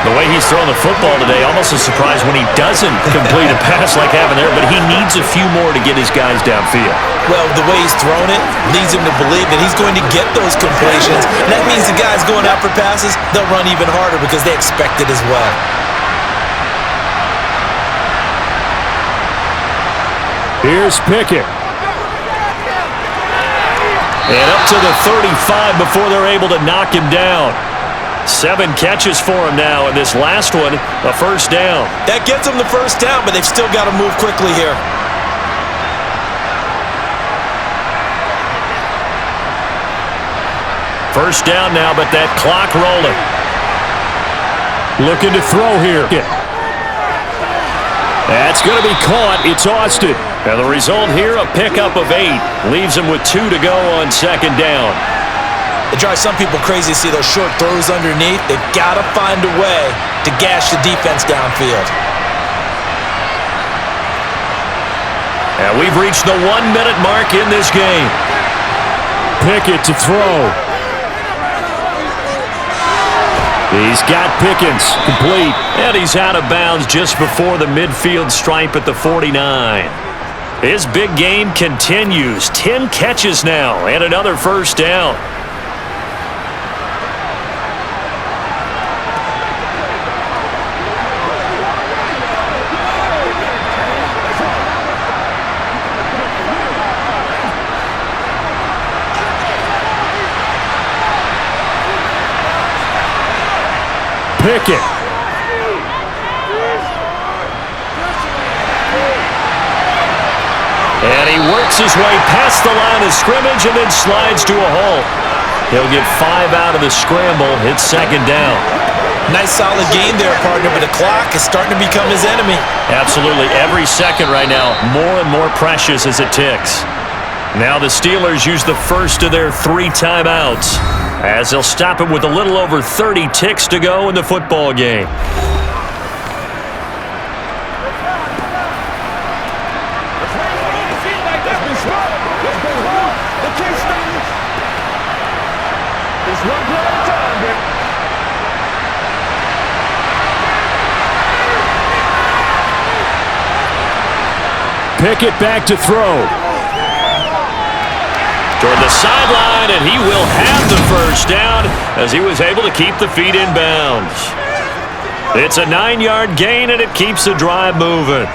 The way he's throwing the football today, almost a surprise when he doesn't complete a pass like having there, but he needs a few more to get his guys downfield. Well, the way he's thrown it leads him to believe that he's going to get those completions. And that means the guys going out for passes, they'll run even harder because they expect it as well. Here's Pickett. And up to the 35 before they're able to knock him down. 7 catches for him now, and this last one, a first down. That gets them the first down, but they've still got to move quickly here. First down now, but that clock rolling. Looking to throw here. That's going to be caught. It's Austin. And the result here, a pickup of 8. Leaves him with 2 to go on second down. It drives some people crazy to see those short throws underneath. They've got to find a way to gash the defense downfield. And we've reached the 1-minute mark in this game. Pickett to throw. He's got Pickens complete, and he's out of bounds just before the midfield stripe at the 49. His big game continues. 10 catches now and another first down. Pickett. And he works his way past the line of scrimmage and then slides to a halt. He'll get 5 out of the scramble. It's second down. Nice solid game there, partner, but the clock is starting to become his enemy. Absolutely. Every second right now, more and more precious as it ticks. Now the Steelers use the first of their 3 timeouts, as they'll stop it with a little over 30 ticks to go in the football game. Pickett back to throw. Toward the sideline, and he will have the first down as he was able to keep the feet in bounds. It's a 9-yard gain, and it keeps the drive moving.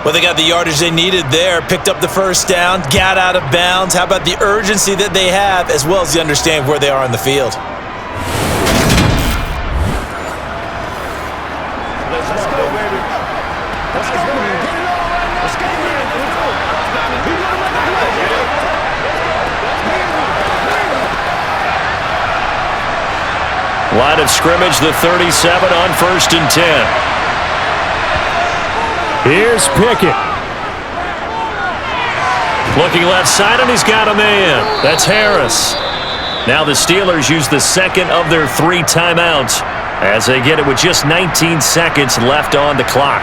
Well, they got the yardage they needed there, picked up the first down, got out of bounds. How about the urgency that they have, as well as the understanding where they are on the field? Let's go, baby. Let's go, man. Let's go, man. Line of scrimmage, the 37 on first and 10. Here's Pickett. Looking left side, and he's got a man. That's Harris. Now the Steelers use the second of their 3 timeouts as they get it with just 19 seconds left on the clock.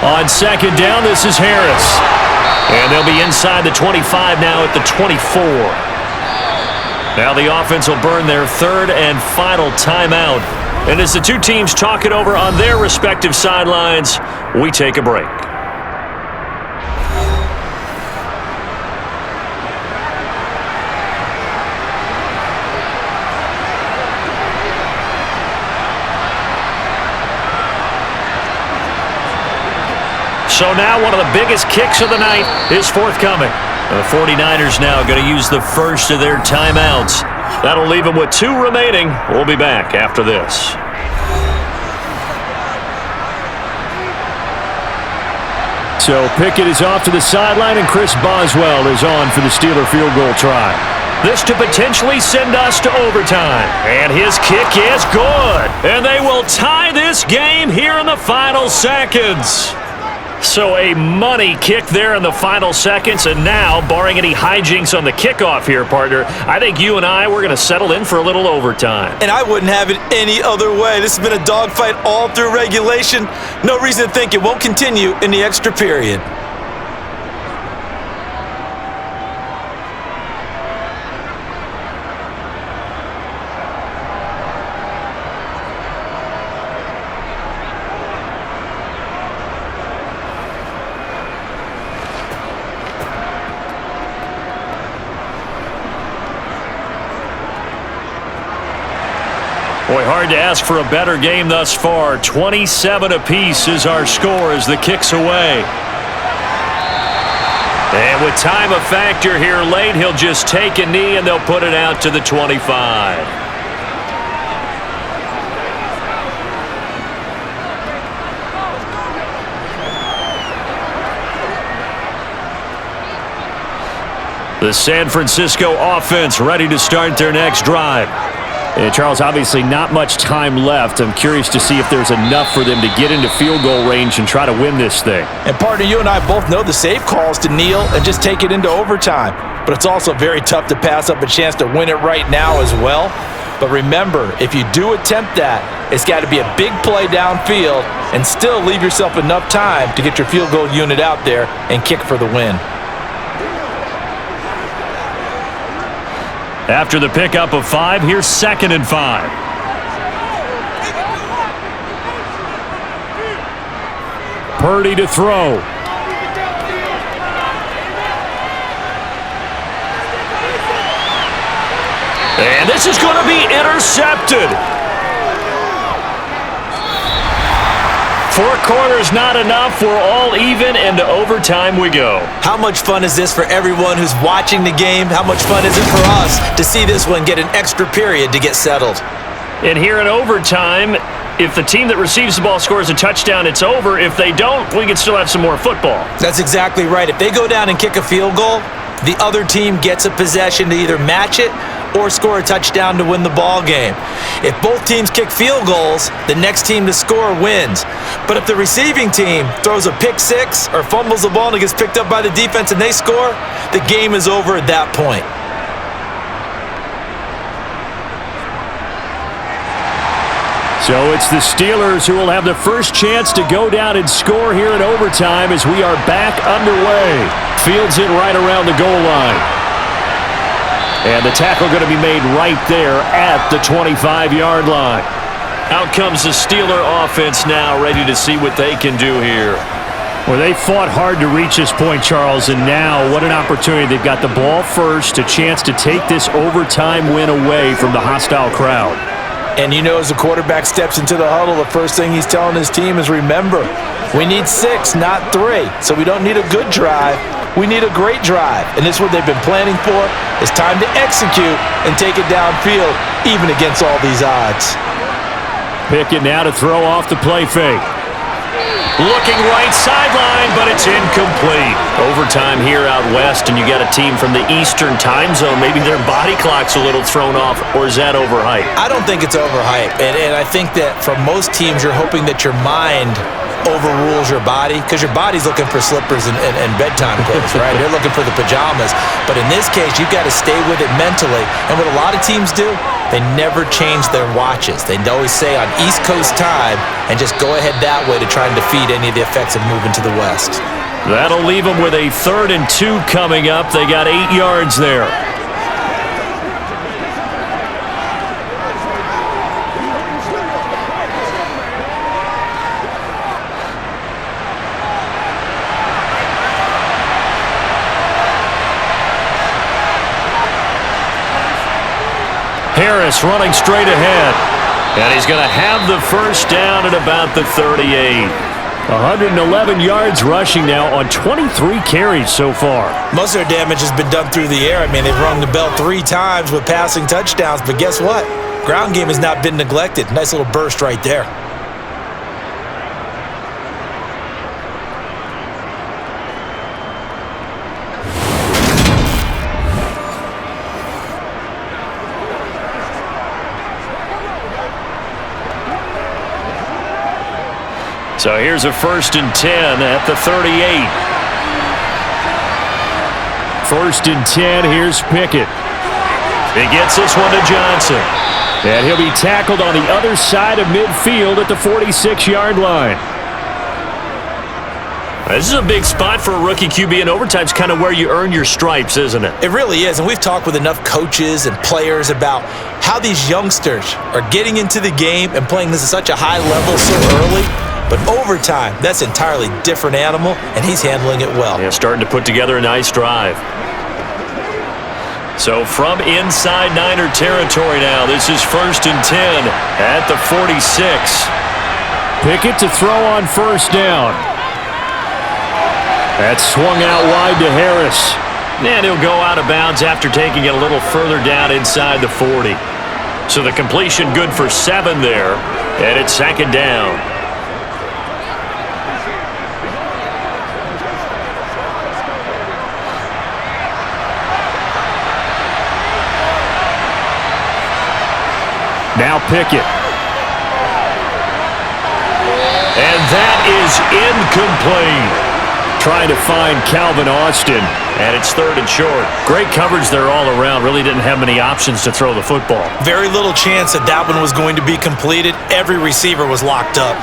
On second down, this is Harris. And they'll be inside the 25 now at the 24. Now the offense will burn their 3rd and final timeout. And as the 2 teams talk it over on their respective sidelines, we take a break. So now one of the biggest kicks of the night is forthcoming. The 49ers now going to use the first of their timeouts. That'll leave them with 2 remaining. We'll be back after this. So Pickett is off to the sideline, and Chris Boswell is on for the Steeler field goal try. This to potentially send us to overtime. And his kick is good. And they will tie this game here in the final seconds. So a money kick there in the final seconds. And now, barring any hijinks on the kickoff here, partner, I think you and I, we're going to settle in for a little overtime. And I wouldn't have it any other way. This has been a dogfight all through regulation. No reason to think it won't continue in the extra period. Boy, hard to ask for a better game thus far. 27 apiece is our score as the kick's away. And with time a factor here late, he'll just take a knee and they'll put it out to the 25. The San Francisco offense ready to start their next drive. And Charles, obviously not much time left. I'm curious to see if there's enough for them to get into field goal range and try to win this thing. And partner, you and I both know the safe calls to kneel and just take it into overtime. But it's also very tough to pass up a chance to win it right now as well. But remember, if you do attempt that, it's got to be a big play downfield and still leave yourself enough time to get your field goal unit out there and kick for the win. After the pickup of 5, here's 2nd and 5. Purdy to throw. And this is going to be intercepted. 4 quarters not enough. We're all even, and to overtime we go. How much fun is this for everyone who's watching the game? How much fun is it for us to see this one get an extra period to get settled? And here in overtime, if the team that receives the ball scores a touchdown, it's over. If they don't, we can still have some more football. That's exactly right. If they go down and kick a field goal, the other team gets a possession to either match it or score a touchdown to win the ball game. If both teams kick field goals, the next team to score wins. But if the receiving team throws a pick six or fumbles the ball and it gets picked up by the defense and they score, the game is over at that point. So it's the Steelers who will have the first chance to go down and score here in overtime as we are back underway. Fields it right around the goal line. And the tackle going to be made right there at the 25-yard line. Out comes the Steeler offense now, ready to see what they can do here. Well, they fought hard to reach this point, Charles, and now what an opportunity. They've got the ball first, a chance to take this overtime win away from the hostile crowd. And you know, as the quarterback steps into the huddle, the first thing he's telling his team is, remember, we need 6, not 3. So we don't need a good drive. We need a great drive. And this is what they've been planning for. It's time to execute and take it downfield, even against all these odds. Pickett now to throw off the play fake. Looking right sideline, but it's incomplete. Overtime here out west, and you got a team from the Eastern time zone. Maybe their body clock's a little thrown off, or is that overhyped? I don't think it's overhyped. And I think that for most teams, you're hoping that your mind overrules your body, because your body's looking for slippers and bedtime clothes, right? They're looking for the pajamas. But in this case, you've got to stay with it mentally. And what a lot of teams do, they never change their watches. They always say on East Coast time and just go ahead that way to try and defeat any of the effects of moving to the West. That'll leave them with a 3rd and 2 coming up. They got 8 yards there. Harris running straight ahead. And he's going to have the first down at about the 38. 111 yards rushing now on 23 carries so far. Most of their damage has been done through the air. I mean, they've rung the bell 3 times with passing touchdowns, but guess what? Ground game has not been neglected. Nice little burst right there. So here's a 1st and 10 at the 38. 1st and 10, here's Pickett. He gets this one to Johnson. And he'll be tackled on the other side of midfield at the 46-yard line. This is a big spot for a rookie QB, and overtime's kind of where you earn your stripes, isn't it? It really is, and we've talked with enough coaches and players about how these youngsters are getting into the game and playing this at such a high level so early. But overtime, that's an entirely different animal, and he's handling it well. Yeah, starting to put together a nice drive. So from inside Niner territory now, this is 1st and 10 at the 46. Pickett to throw on 1st down. That's swung out wide to Harris. And he'll go out of bounds after taking it a little further down inside the 40. So the completion good for 7 there, and it's 2nd down. Now Pickett. And that is incomplete. Trying to find Calvin Austin, and it's 3rd and short. Great coverage there all around. Really didn't have many options to throw the football. Very little chance that that one was going to be completed. Every receiver was locked up.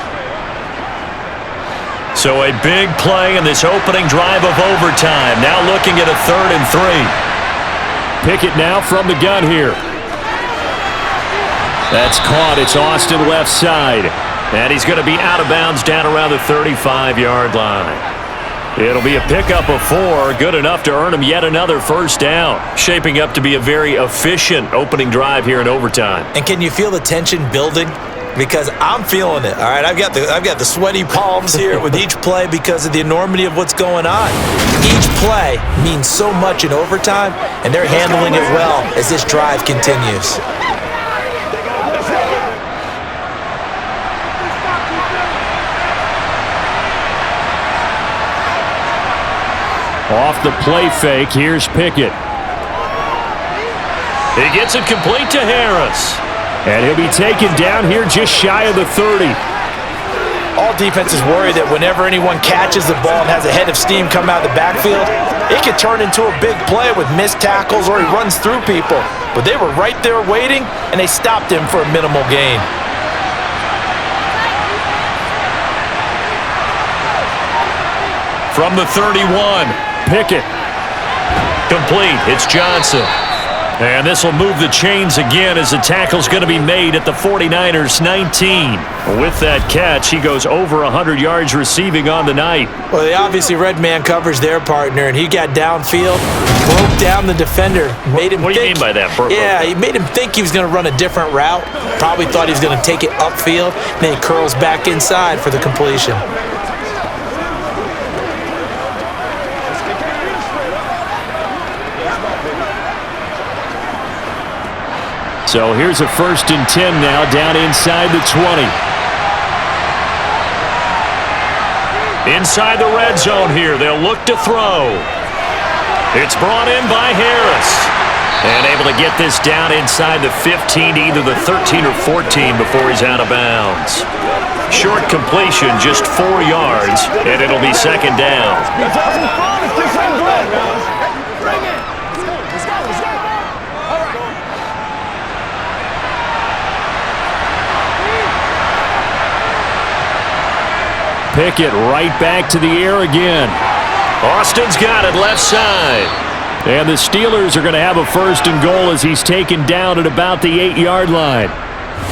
So a big play in this opening drive of overtime. Now looking at a 3rd and 3. Pickett now from the gun here. That's caught. It's Austin left side. And he's going to be out of bounds down around the 35-yard line. It'll be a pickup of 4, good enough to earn him yet another 1st down. Shaping up to be a very efficient opening drive here in overtime. And can you feel the tension building? Because I'm feeling it, all right? I've got the sweaty palms here with each play because of the enormity of what's going on. Each play means so much in overtime, and they're handling it well as this drive continues. Off the play fake, here's Pickett. He gets it complete to Harris. And he'll be taken down here just shy of the 30. All defenses worry that whenever anyone catches the ball and has a head of steam come out of the backfield, it can turn into a big play with missed tackles or he runs through people. But they were right there waiting, and they stopped him for a minimal gain. From the 31, Pickett. Complete. It's Johnson. And this will move the chains again as the tackle's going to be made at the 49ers 19. With that catch, he goes over 100 yards receiving on the night. Well, they obviously read man coverage their partner, and he got downfield, broke down the defender, made him What do you mean by that? Yeah, he made him think he was going to run a different route. Probably thought he was going to take it upfield. Then he curls back inside for the completion. So here's a 1st and 10 now down inside the 20. Inside the red zone here. They'll look to throw. It's brought in by Harris. And able to get this down inside the 15 to either the 13 or 14 before he's out of bounds. Short completion, just 4 yards, and it'll be 2nd down. Pickett right back to the air again. Austin's got it left side. And the Steelers are going to have a 1st and goal as he's taken down at about the 8-yard line.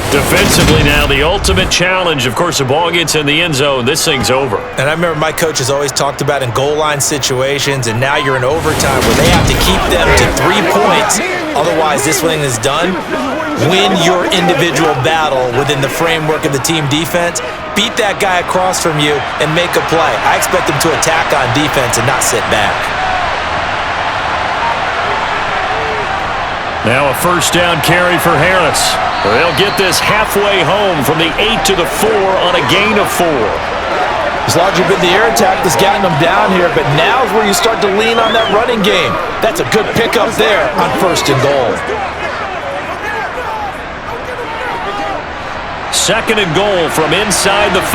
Defensively now, the ultimate challenge. Of course, the ball gets in the end zone. This thing's over. And I remember my coaches always talked about in goal line situations, and now you're in overtime where they have to keep them to 3 points. Otherwise, this thing is done. win your individual battle within the framework of the team defense, beat that guy across from you, and make a play. I expect them to attack on defense and not sit back. Now a first down carry for Harris. They'll get this halfway home from the 8 to the 4 on a gain of 4. It's largely been the air attack that's gotten them down here, but now is where you start to lean on that running game. That's a good pickup there on 1st and goal. 2nd and goal from inside the 5.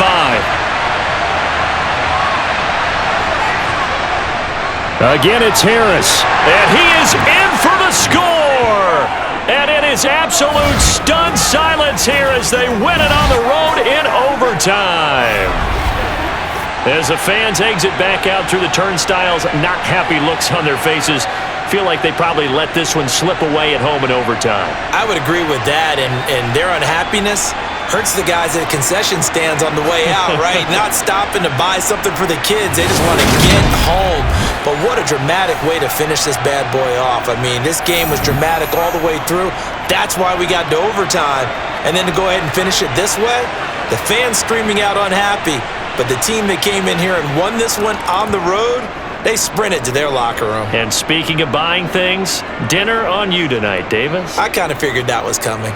Again, it's Harris, and he is in for the score. And it is absolute stunned silence here as they win it on the road in overtime. As the fans exit back out through the turnstiles, not happy looks on their faces. Feel like they probably let this one slip away at home in overtime. I would agree with that, and their unhappiness hurts the guys at concession stands on the way out, right? Not stopping to buy something for the kids. They just want to get home. But what a dramatic way to finish this bad boy off. I mean, this game was dramatic all the way through. That's why we got to overtime. And then to go ahead and finish it this way, the fans screaming out unhappy. But the team that came in here and won this one on the road, they sprinted to their locker room. And speaking of buying things, dinner on you tonight, Davis. I kind of figured that was coming.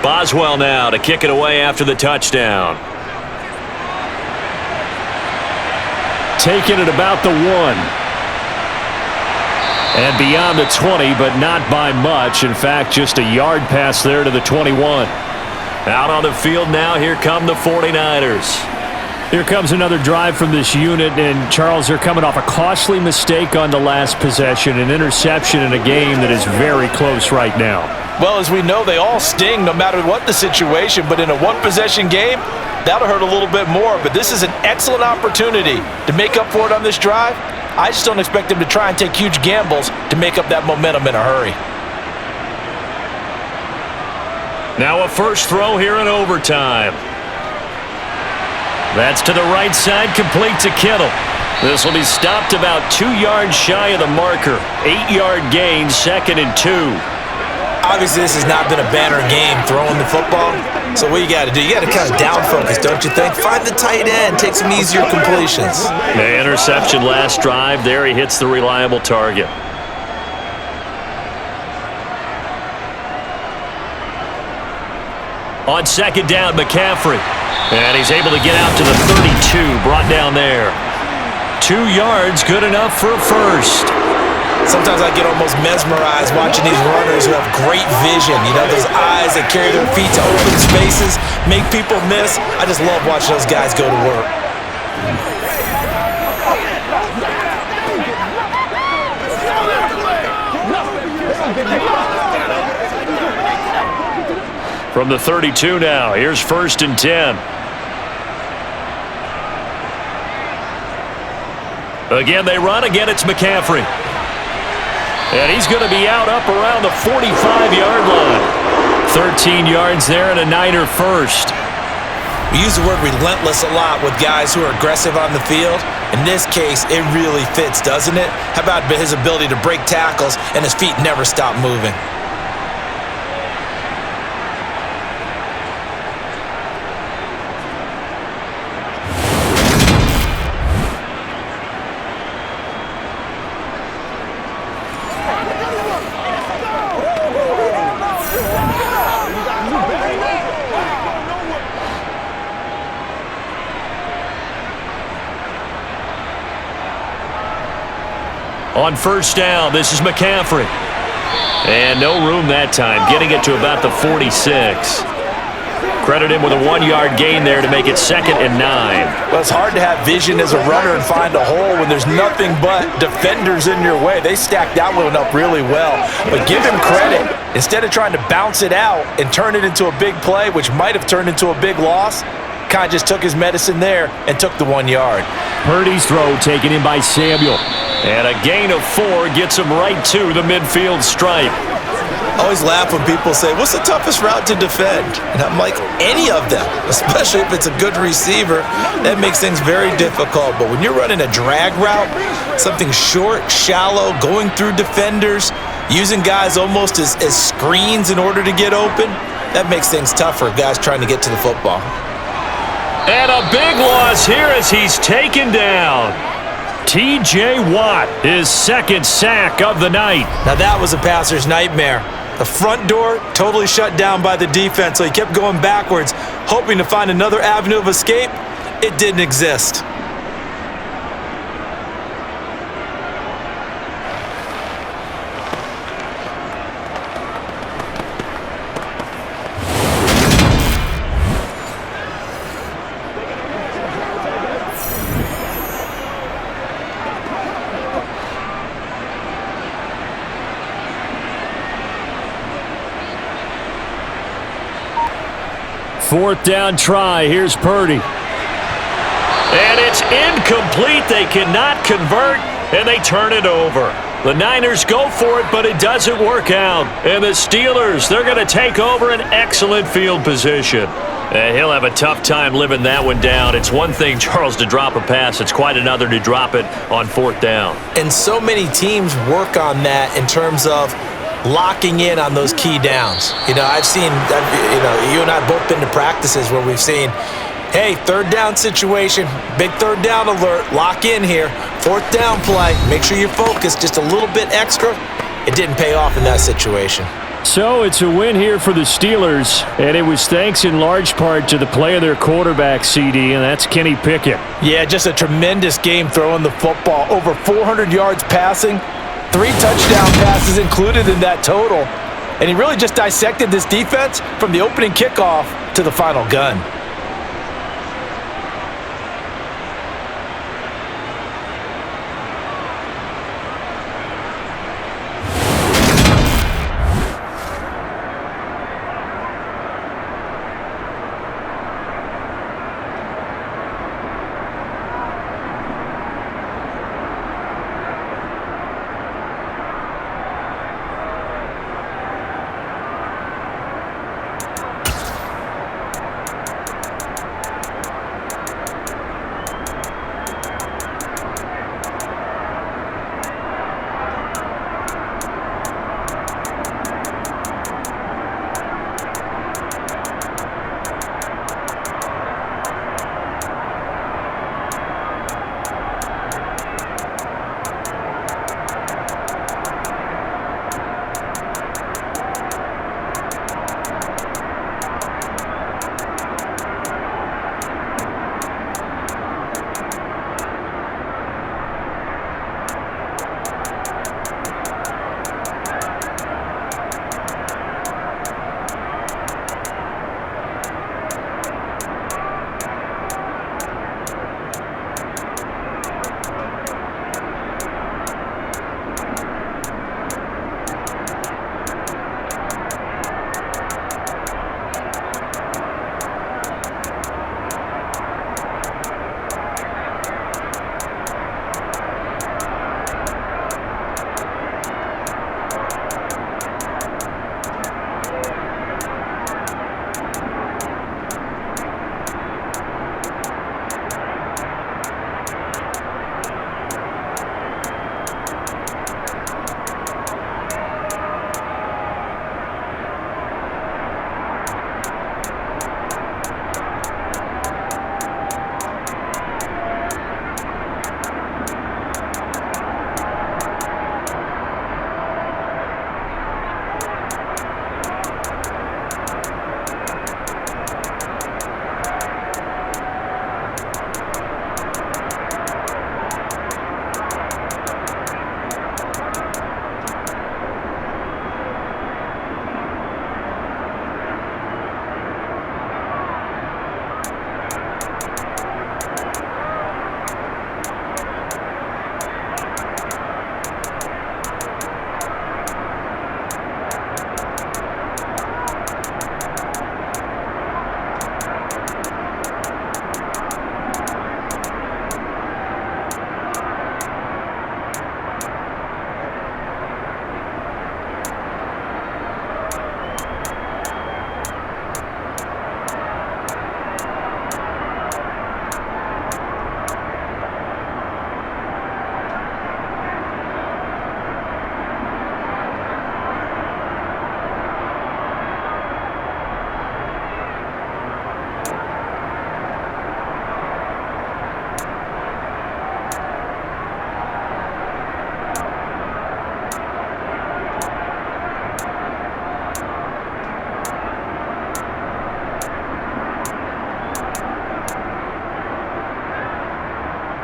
Boswell now to kick it away after the touchdown. Taking it about the 1. And beyond the 20, but not by much. In fact, just a yard pass there to the 21. Out on the field now, here come the 49ers. Here comes another drive from this unit, and Charles, they're coming off a costly mistake on the last possession, an interception in a game that is very close right now. Well, as we know, they all sting no matter what the situation, but in a one-possession game, that'll hurt a little bit more. But this is an excellent opportunity to make up for it on this drive. I just don't expect them to try and take huge gambles to make up that momentum in a hurry. Now a first throw here in overtime. That's to the right side, complete to Kittle. This will be stopped about 2 yards shy of the marker. 8-yard gain, 2nd and 2. Obviously, this has not been a banner game throwing the football. So what you got to do, you got to kind of down focus, don't you think? Find the tight end, take some easier completions. The interception last drive. There he hits the reliable target. On 2nd down, McCaffrey. And he's able to get out to the 32, brought down there. 2 yards, good enough for a first. Sometimes I get almost mesmerized watching these runners who have great vision. You know, those eyes that carry their feet to open spaces, make people miss. I just love watching those guys go to work. From the 32 now, here's 1st and 10. Again, they run. Again, it's McCaffrey. And he's going to be out up around the 45-yard line. 13 yards there and a Niner first. We use the word relentless a lot with guys who are aggressive on the field. In this case, it really fits, doesn't it? How about his ability to break tackles and his feet never stop moving? On 1st down, this is McCaffrey. And no room that time, getting it to about the 46. Credit him with a 1-yard gain there to make it 2nd and 9. Well, it's hard to have vision as a runner and find a hole when there's nothing but defenders in your way. They stacked that one up really well. But give him credit. Instead of trying to bounce it out and turn it into a big play, which might have turned into a big loss, kind of just took his medicine there and took the 1 yard. Purdy's throw taken in by Samuel. And a gain of 4 gets him right to the midfield stripe. I always laugh when people say, what's the toughest route to defend? And I'm like, any of them, especially if it's a good receiver. That makes things very difficult. But when you're running a drag route, something short, shallow, going through defenders, using guys almost as screens in order to get open, that makes things tougher, guys trying to get to the football. And a big loss here as he's taken down. T.J. Watt, his 2nd sack of the night. Now that was a passer's nightmare. The front door totally shut down by the defense, so he kept going backwards, hoping to find another avenue of escape. It didn't exist. Fourth down try. Here's Purdy. And it's incomplete. They cannot convert, and they turn it over. The Niners go for it, but it doesn't work out. And the Steelers, they're going to take over an excellent field position. He'll have a tough time living that one down. It's one thing, Charles, to drop a pass. It's quite another to drop it on 4th down. And so many teams work on that in terms of locking in on those key downs. I've seen, you and I have both been to practices where we've seen, hey, 3rd down situation, big 3rd down alert, lock in here, 4th down play, make sure you're focused just a little bit extra. It didn't pay off in that situation. So it's a win here for the Steelers, and it was thanks in large part to the play of their quarterback, CD, and that's Kenny Pickett. Yeah, just a tremendous game throwing the football. Over 400 yards passing, 3 touchdown passes included in that total. And he really just dissected this defense from the opening kickoff to the final gun.